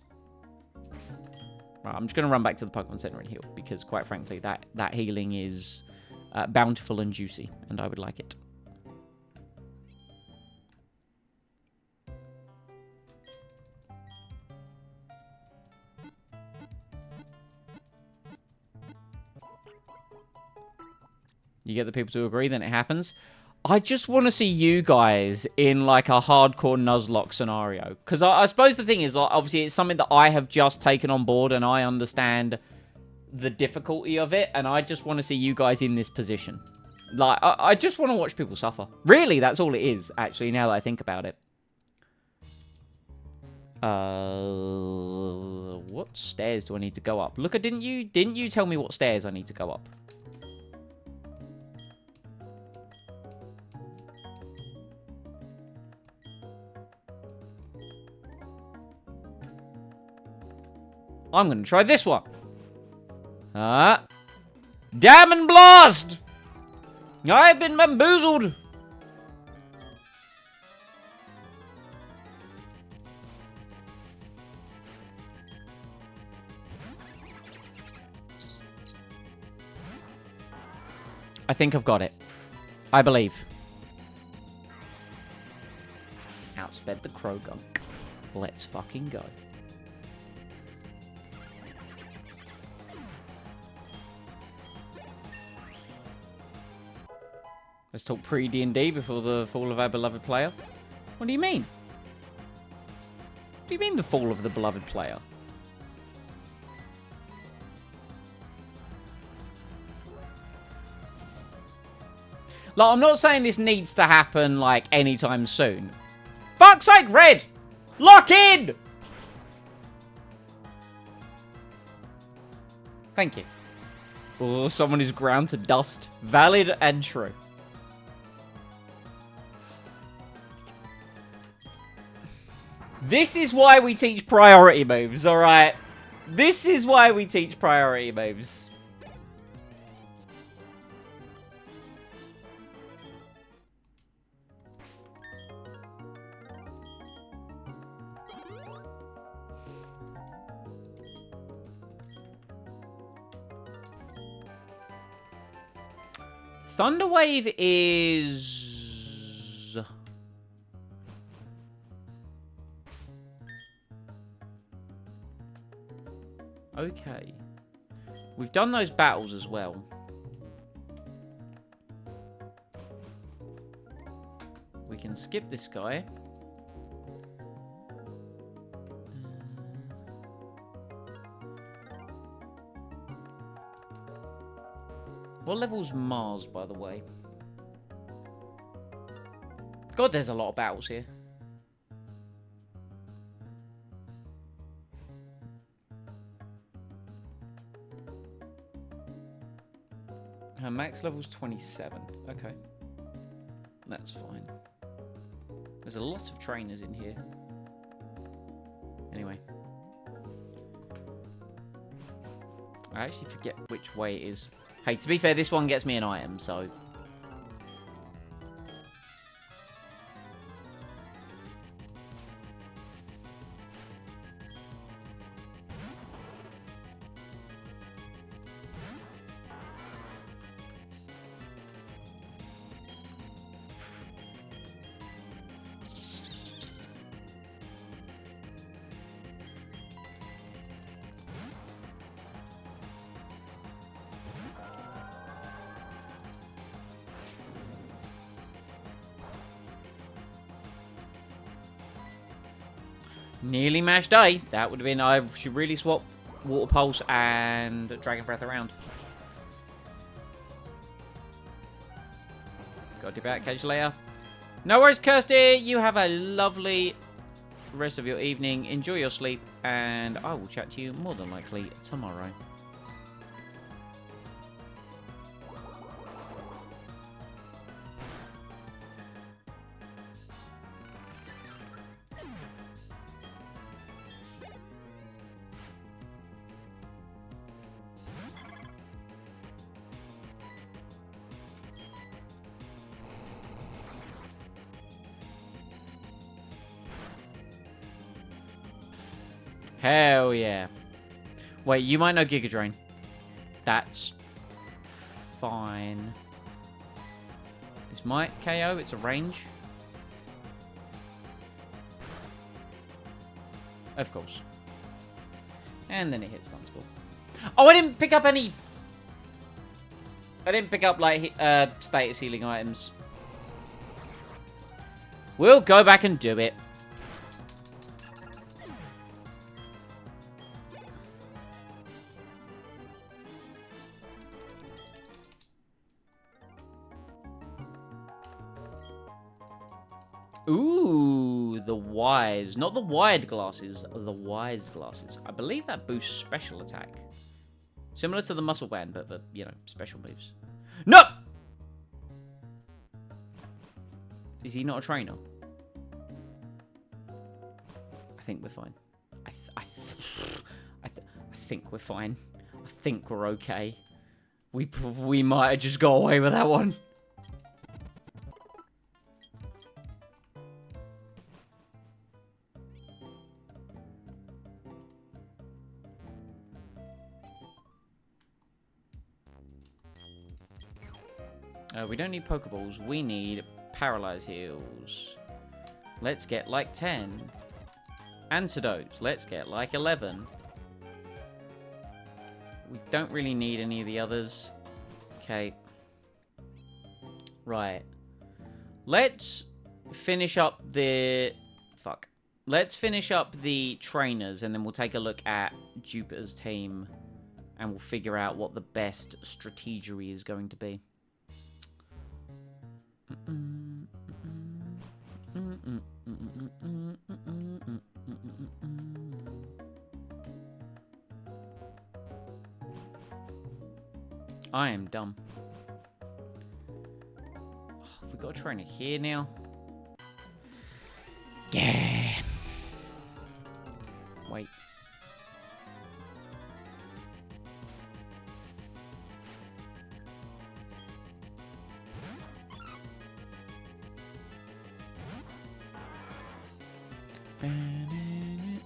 Right, I'm just going to run back to the Pokemon Center and heal, because, quite frankly, that healing is bountiful and juicy, and I would like it. You get the people to agree, then it happens. I just want to see you guys in, like, a hardcore Nuzlocke scenario. Because I suppose the thing is, like, obviously, it's something that I have just taken on board, and I understand the difficulty of it, and I just want to see you guys in this position. Like, I just want to watch people suffer. Really, that's all it is, actually, now that I think about it. What stairs do I need to go up? Look, didn't you tell me what stairs I need to go up? I'm going to try this one. Damn and blast! I've been bamboozled. I think I've got it. I believe. Outsped the Krogunk. Let's fucking go. Let's talk pre-D&D before the fall of our beloved player. What do you mean? What do you mean the fall of the beloved player? Like, I'm not saying this needs to happen, like, anytime soon. Fuck's sake, Red! Lock in! Thank you. Oh, someone is ground to dust. Valid and true. This is why we teach priority moves, alright? This is why we teach priority moves. Thunderwave is... okay. We've done those battles as well. We can skip this guy. What level's Mars, by the way? God, there's a lot of battles here. Her max level's 27. Okay. That's fine. There's a lot of trainers in here. Anyway. I actually forget which way it is. Hey, to be fair, this one gets me an item, so... Nearly mashed A. That would have been... I should really swap Water Pulse and Dragon Breath around. Got to dip out, catch you later. No worries, Kirsty. You have a lovely rest of your evening. Enjoy your sleep. And I will chat to you more than likely tomorrow. Hell yeah. Wait, you might know Giga Drain. That's fine. This might KO. It's a range. Of course. And then it hits Dunstable. Oh, I didn't pick up any... I didn't pick up, like, status healing items. We'll go back and do it. Ooh, the Wise. Not the wired glasses, the Wise glasses. I believe that boosts special attack. Similar to the muscle band, but the, you know, special moves. No! Is he not a trainer? I think we're fine. I think we're fine. I think we're okay. We might have just got away with that one. We don't need Pokeballs. We need Paralyze Heals. Let's get like 10. Antidotes. Let's get like 11. We don't really need any of the others. Okay. Right. Let's finish up the... Fuck. Let's finish up the trainers and then we'll take a look at Jupiter's team and we'll figure out what the best strategy is going to be. I am dumb. Oh, we've got a trainer here now. Yeah. Wait.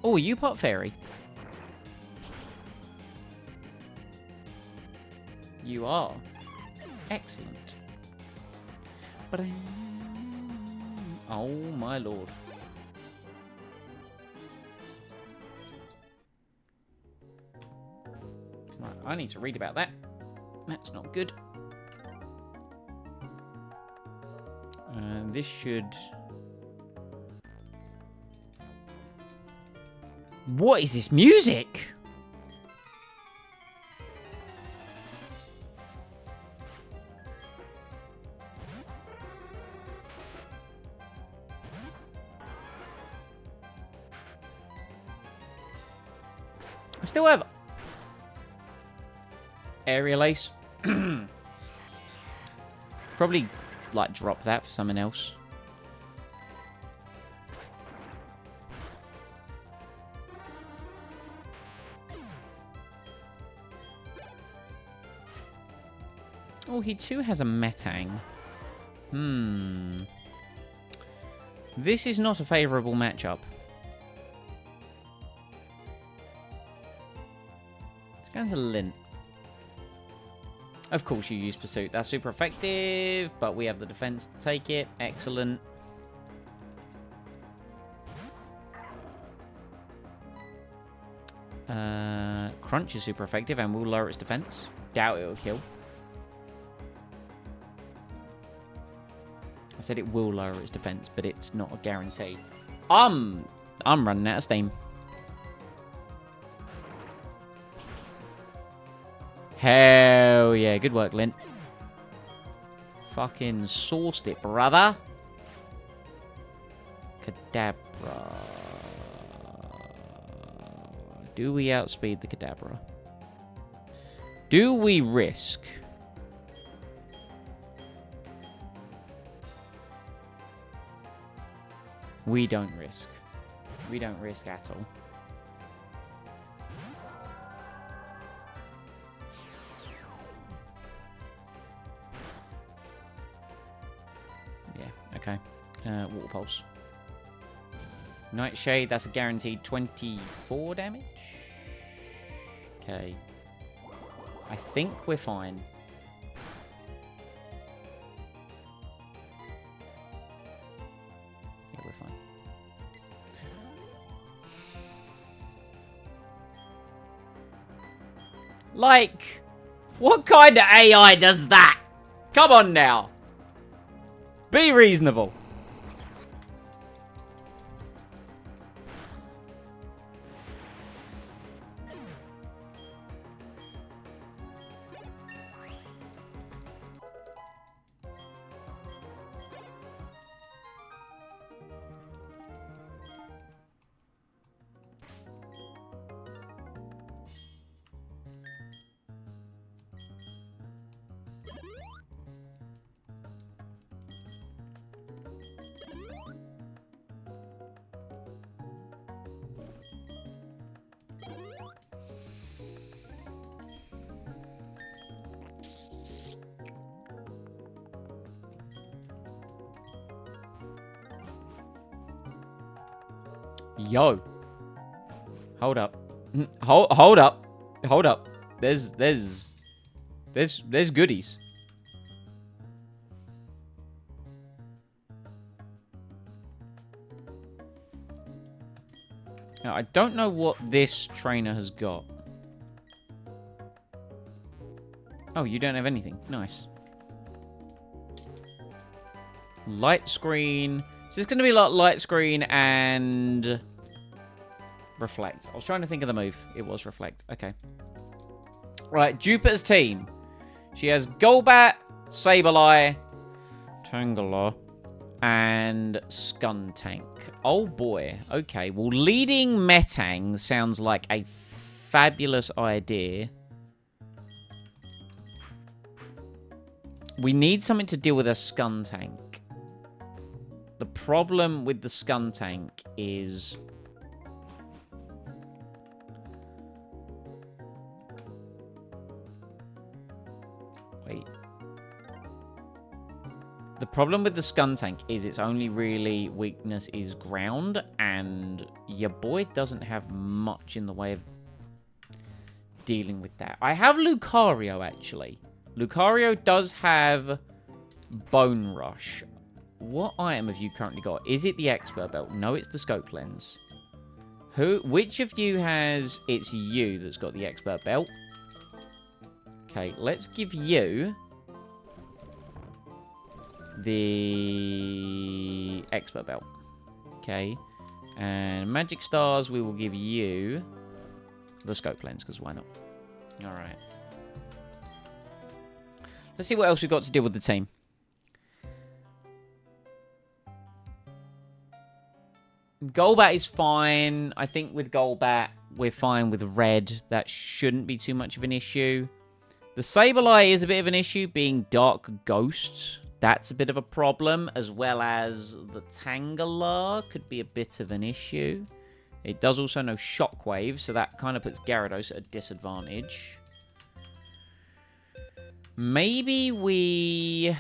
Oh, are you Pot Fairy? You are. Excellent. Oh my lord. Right, I need to read about that. That's not good. This should... What is this music? I still have Aerial Ace. Probably like drop that for something else. Oh, he too has a Metang. This is not a favourable matchup. Let's go into Lint. Of course you use Pursuit. That's super effective, but we have the defense to take it. Excellent. Crunch is super effective and will lower its defense. Doubt it will kill. I said it will lower its defense, but it's not a guarantee. I'm running out of steam. Hell yeah. Good work, Lint. Fucking sourced it, brother. Kadabra. Do we outspeed the Kadabra? Do we risk? We don't risk. We don't risk at all. Yeah, okay. Water Pulse. Nightshade, that's a guaranteed 24 damage. Okay. I think we're fine. Yeah, we're fine. Like, what kind of AI does that? Come on now. Be reasonable. Yo. Hold up. Hold up. Hold up. There's goodies. Now, I don't know what this trainer has got. Oh, you don't have anything. Nice. Light screen. So it's going to be like light screen and reflect. I was trying to think of the move. It was reflect. Okay. Right, Jupiter's team. She has Golbat, Sableye, Tangela, and Skuntank. Oh boy. Okay, well, leading Metang sounds like a fabulous idea. We need something to deal with a Skuntank. The problem with the Skuntank is... Wait. The problem with the Skuntank is its only really weakness is ground, and your boy doesn't have much in the way of dealing with that. I have Lucario, actually. Lucario does have Bone Rush. What item have you currently got? Is it the Expert Belt? No, it's the Scope Lens. Which of you has... It's you that's got the Expert Belt. Okay, let's give you the Expert Belt. Okay. And Magic Stars, we will give you the Scope Lens, because why not? Alright. Let's see what else we've got to deal with the team. Golbat is fine. I think with Golbat, we're fine with red. That shouldn't be too much of an issue. The Sableye is a bit of an issue, being Dark Ghost. That's a bit of a problem, as well as the Tangela could be a bit of an issue. It does also know Shockwave, so that kind of puts Gyarados at a disadvantage. Maybe we...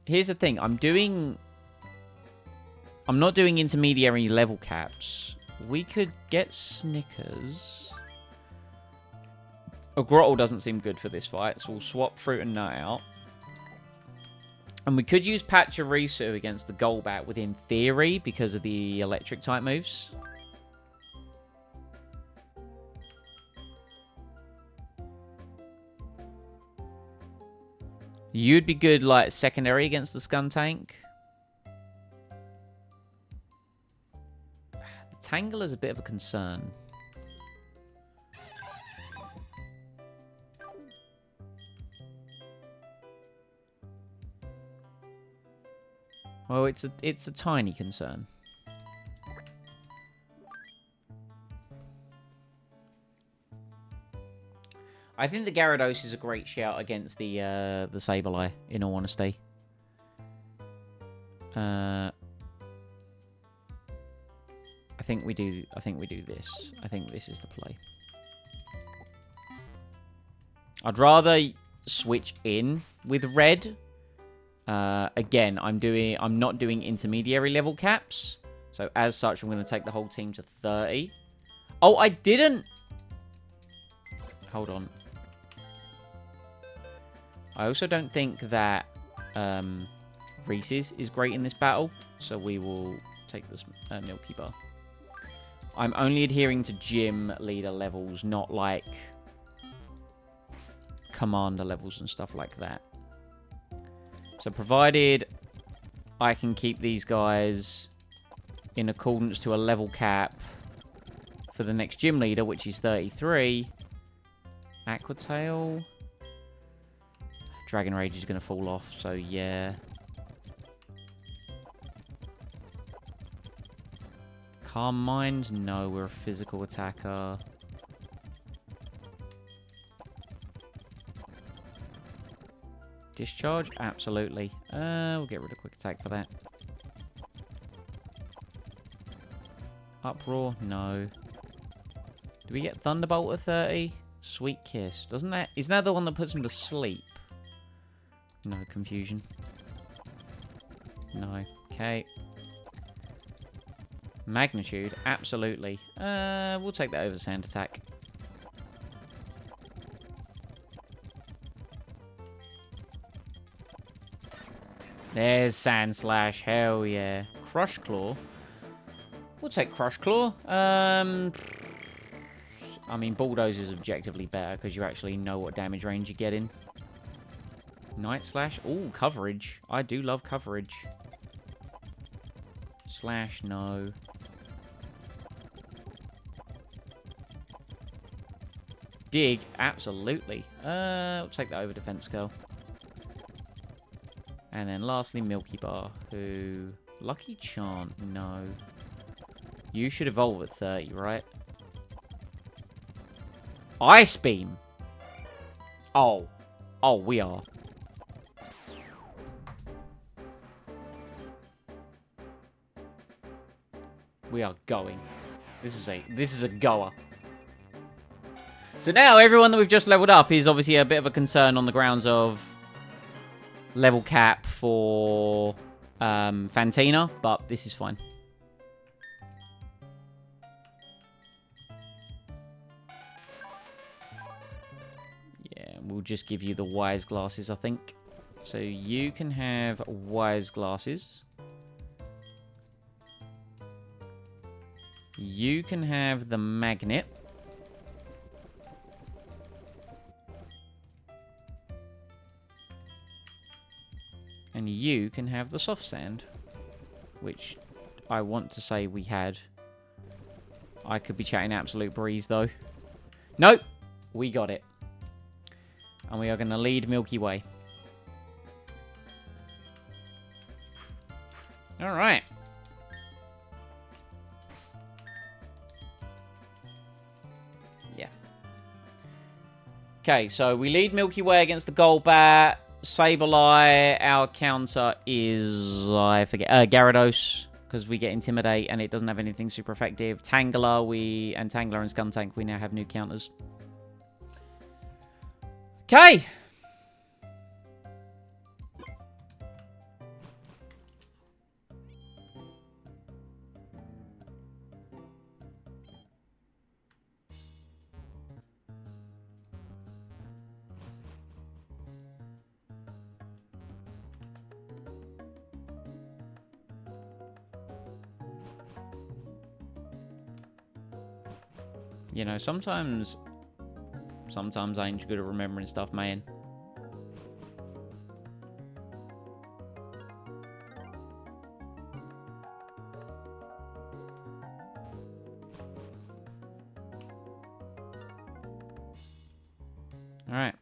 Here's the thing. I'm not doing intermediary level caps. We could get Snickers. A Grottle doesn't seem good for this fight, so we'll swap Fruit and Nut out. And we could use Pachirisu against the Golbat within theory because of the electric type moves. You'd be good, like, secondary against the Skuntank. The Tangler's a bit of a concern. Well, it's a tiny concern. I think the Gyarados is a great shout against the Sableye, in all honesty. I think we do this. I think this is the play. I'd rather switch in with red. Again, I'm not doing intermediary level caps. So as such, I'm going to take the whole team to 30. Oh, I didn't. Hold on. I also don't think that Reese's is great in this battle, so we will take this Milky Bar. I'm only adhering to gym leader levels, not like commander levels and stuff like that. So provided I can keep these guys in accordance to a level cap for the next gym leader, which is 33, Aqua Tail... Dragon Rage is going to fall off, so yeah. Calm Mind? No, we're a physical attacker. Discharge? Absolutely. We'll get rid of Quick Attack for that. Uproar? No. Do we get Thunderbolt at 30? Sweet Kiss. Isn't that the one that puts him to sleep? No confusion. No. Okay. Magnitude? Absolutely. We'll take that over Sand Attack. There's Sand Slash. Hell yeah. Crush Claw. We'll take Crush Claw. I mean, Bulldoze is objectively better because you actually know what damage range you're getting. Night Slash. Ooh, coverage. I do love coverage. Slash, no. Dig, absolutely. I'll take that over Defense Curl. And then lastly, Milky Bar, who... Lucky Chant, no. You should evolve at 30, right? Ice Beam! Oh. Oh, we are. We are going. This is a goer. So now everyone that we've just leveled up is obviously a bit of a concern on the grounds of level cap for Fantina, but this is fine. Yeah, we'll just give you the Wise Glasses, I think. So you can have Wise Glasses. You can have the Magnet. And you can have the Soft Sand. Which I want to say we had. I could be chatting absolute breeze, though. Nope. We got it. And we are going to lead Milky Way. Alright. Yeah. Okay, so we lead Milky Way against the Golbat. Sableye, our counter is, I forget, Gyarados, because we get Intimidate and it doesn't have anything super effective. Tangler, and Skuntank, we now have new counters. Okay. You know, sometimes I ain't good at remembering stuff, man. Alright.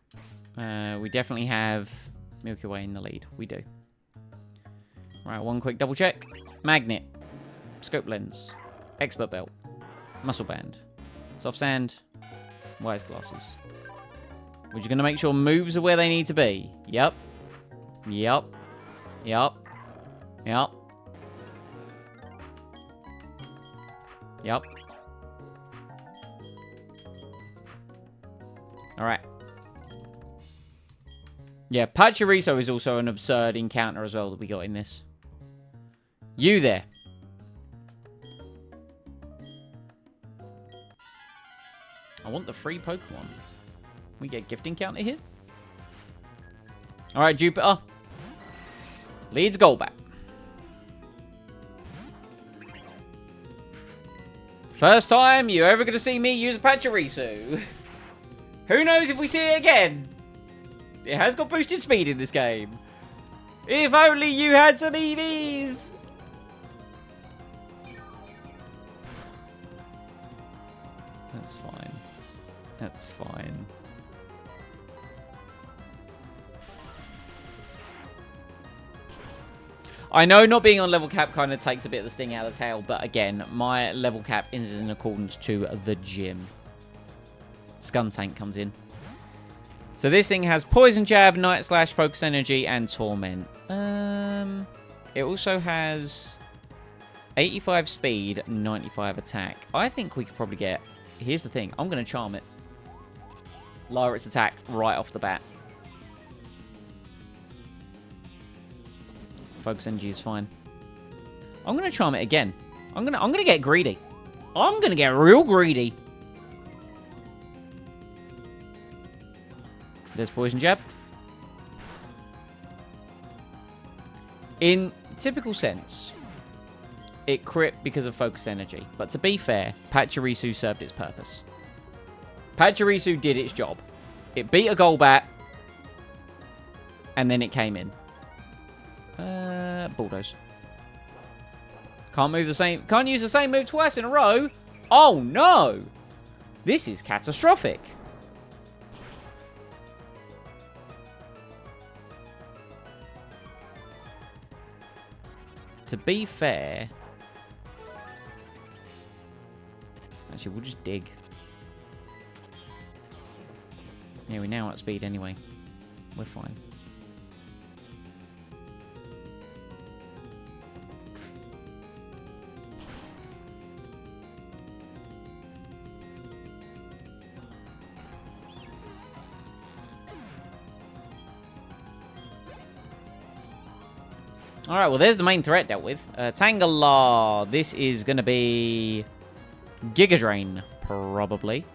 We definitely have Milky Way in the lead. We do. Right, one quick double check. Magnet. Scope lens. Expert belt. Muscle band. Soft sand. Wise glasses. We're just going to make sure moves are where they need to be. Yep. Yep. Yep. Yep. Yep. Alright. Yeah, Pachirisu is also an absurd encounter as well that we got in this. You there. I want the free Pokemon. We get gift encounter here. Alright, Jupiter. Leads Golbat. First time you're ever going to see me use a Pachirisu. Who knows if we see it again? It has got boosted speed in this game. If only you had some EVs. That's fine. That's fine. I know not being on level cap kind of takes a bit of the sting out of the tail, but again, my level cap is in accordance to the gym. Skuntank comes in. So this thing has Poison Jab, Night Slash, Focus Energy, and Torment. It also has 85 speed, 95 attack. I think we could probably get... Here's the thing. I'm going to Charm it. Lower its attack right off the bat. Focus Energy is fine. I'm going to Charm it again. I'm going to get greedy. I'm going to get real greedy. There's Poison Jab. In typical sense, it crit because of Focus Energy. But to be fair, Pachirisu served its purpose. Pachirisu did its job. It beat a Golbat, and then it came in. Bulldoze. Can't move the same... Can't use the same move twice in a row. Oh, no! This is catastrophic. To be fair... Actually, we'll just dig. Yeah, we're now at speed anyway. We're fine. Alright, well, there's the main threat dealt with. Tangela. This is going to be... Giga Drain, probably.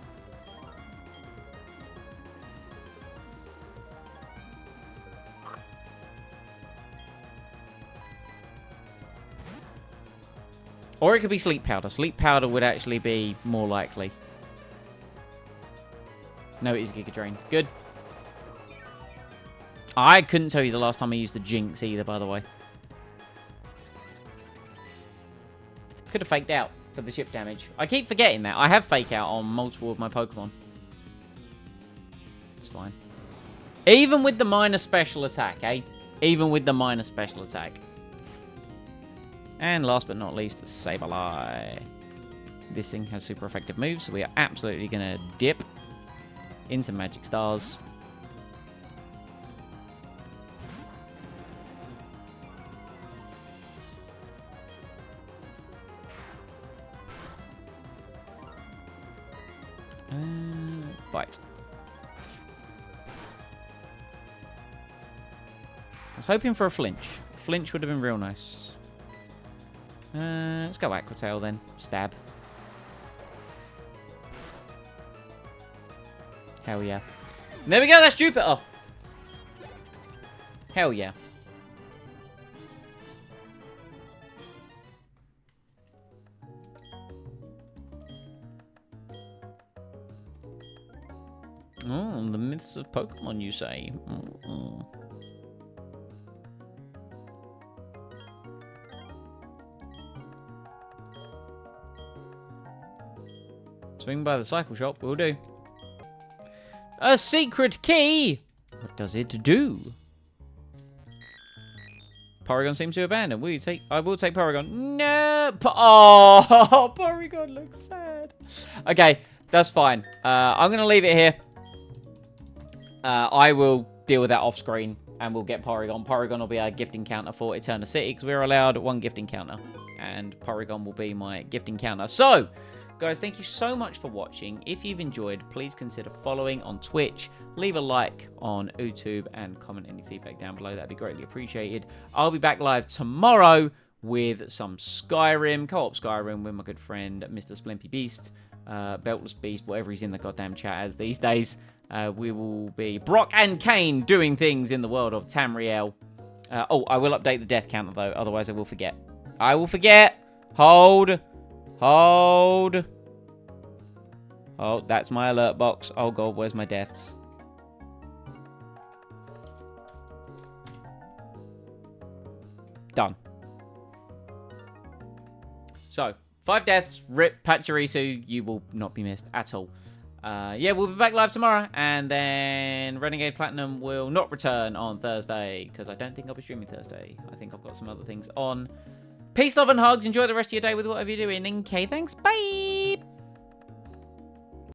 Or it could be Sleep Powder. Sleep Powder would actually be more likely. No, it is Giga Drain. Good. I couldn't tell you the last time I used the Jinx either, by the way. Could have faked out for the chip damage. I keep forgetting that. I have fake out on multiple of my Pokemon. It's fine. Even with the minor special attack, eh? Even with the minor special attack. And last but not least, Sableye. This thing has super effective moves, so we are absolutely going to dip into Magic Stars. Bite. I was hoping for a flinch. Flinch would have been real nice. Let's go Aqua Tail then. Stab. Hell yeah. And there we go, that's Jupiter. Hell yeah. Oh, the myths of Pokemon, you say? Swing by the cycle shop, will do. A secret key! What does it do? Porygon seems to abandon. Will you take? I will take Porygon. No! Oh, Porygon looks sad. Okay, that's fine. I'm going to leave it here. I will deal with that off screen and we'll get Porygon. Porygon will be our gift encounter for Eterna City because we're allowed one gift encounter. And Porygon will be my gift encounter. So, guys, thank you so much for watching. If you've enjoyed, please consider following on Twitch. Leave a like on YouTube and comment any feedback down below. That'd be greatly appreciated. I'll be back live tomorrow with some Skyrim, co-op Skyrim with my good friend, Mr. Splimpy Beast, Beltless Beast, whatever he's in the goddamn chat as these days. We will be Brock and Kane doing things in the world of Tamriel. Oh, I will update the death counter, though. Otherwise, I will forget. I will forget. Hold. Hold. Oh, that's my alert box. Oh, God, where's my deaths? Done. So, 5 deaths. Rip Pachirisu. You will not be missed at all. Yeah, we'll be back live tomorrow. And then Renegade Platinum will not return on Thursday. Because I don't think I'll be streaming Thursday. I think I've got some other things on. Peace, love, and hugs. Enjoy the rest of your day with whatever you're doing. Okay, thanks. Bye.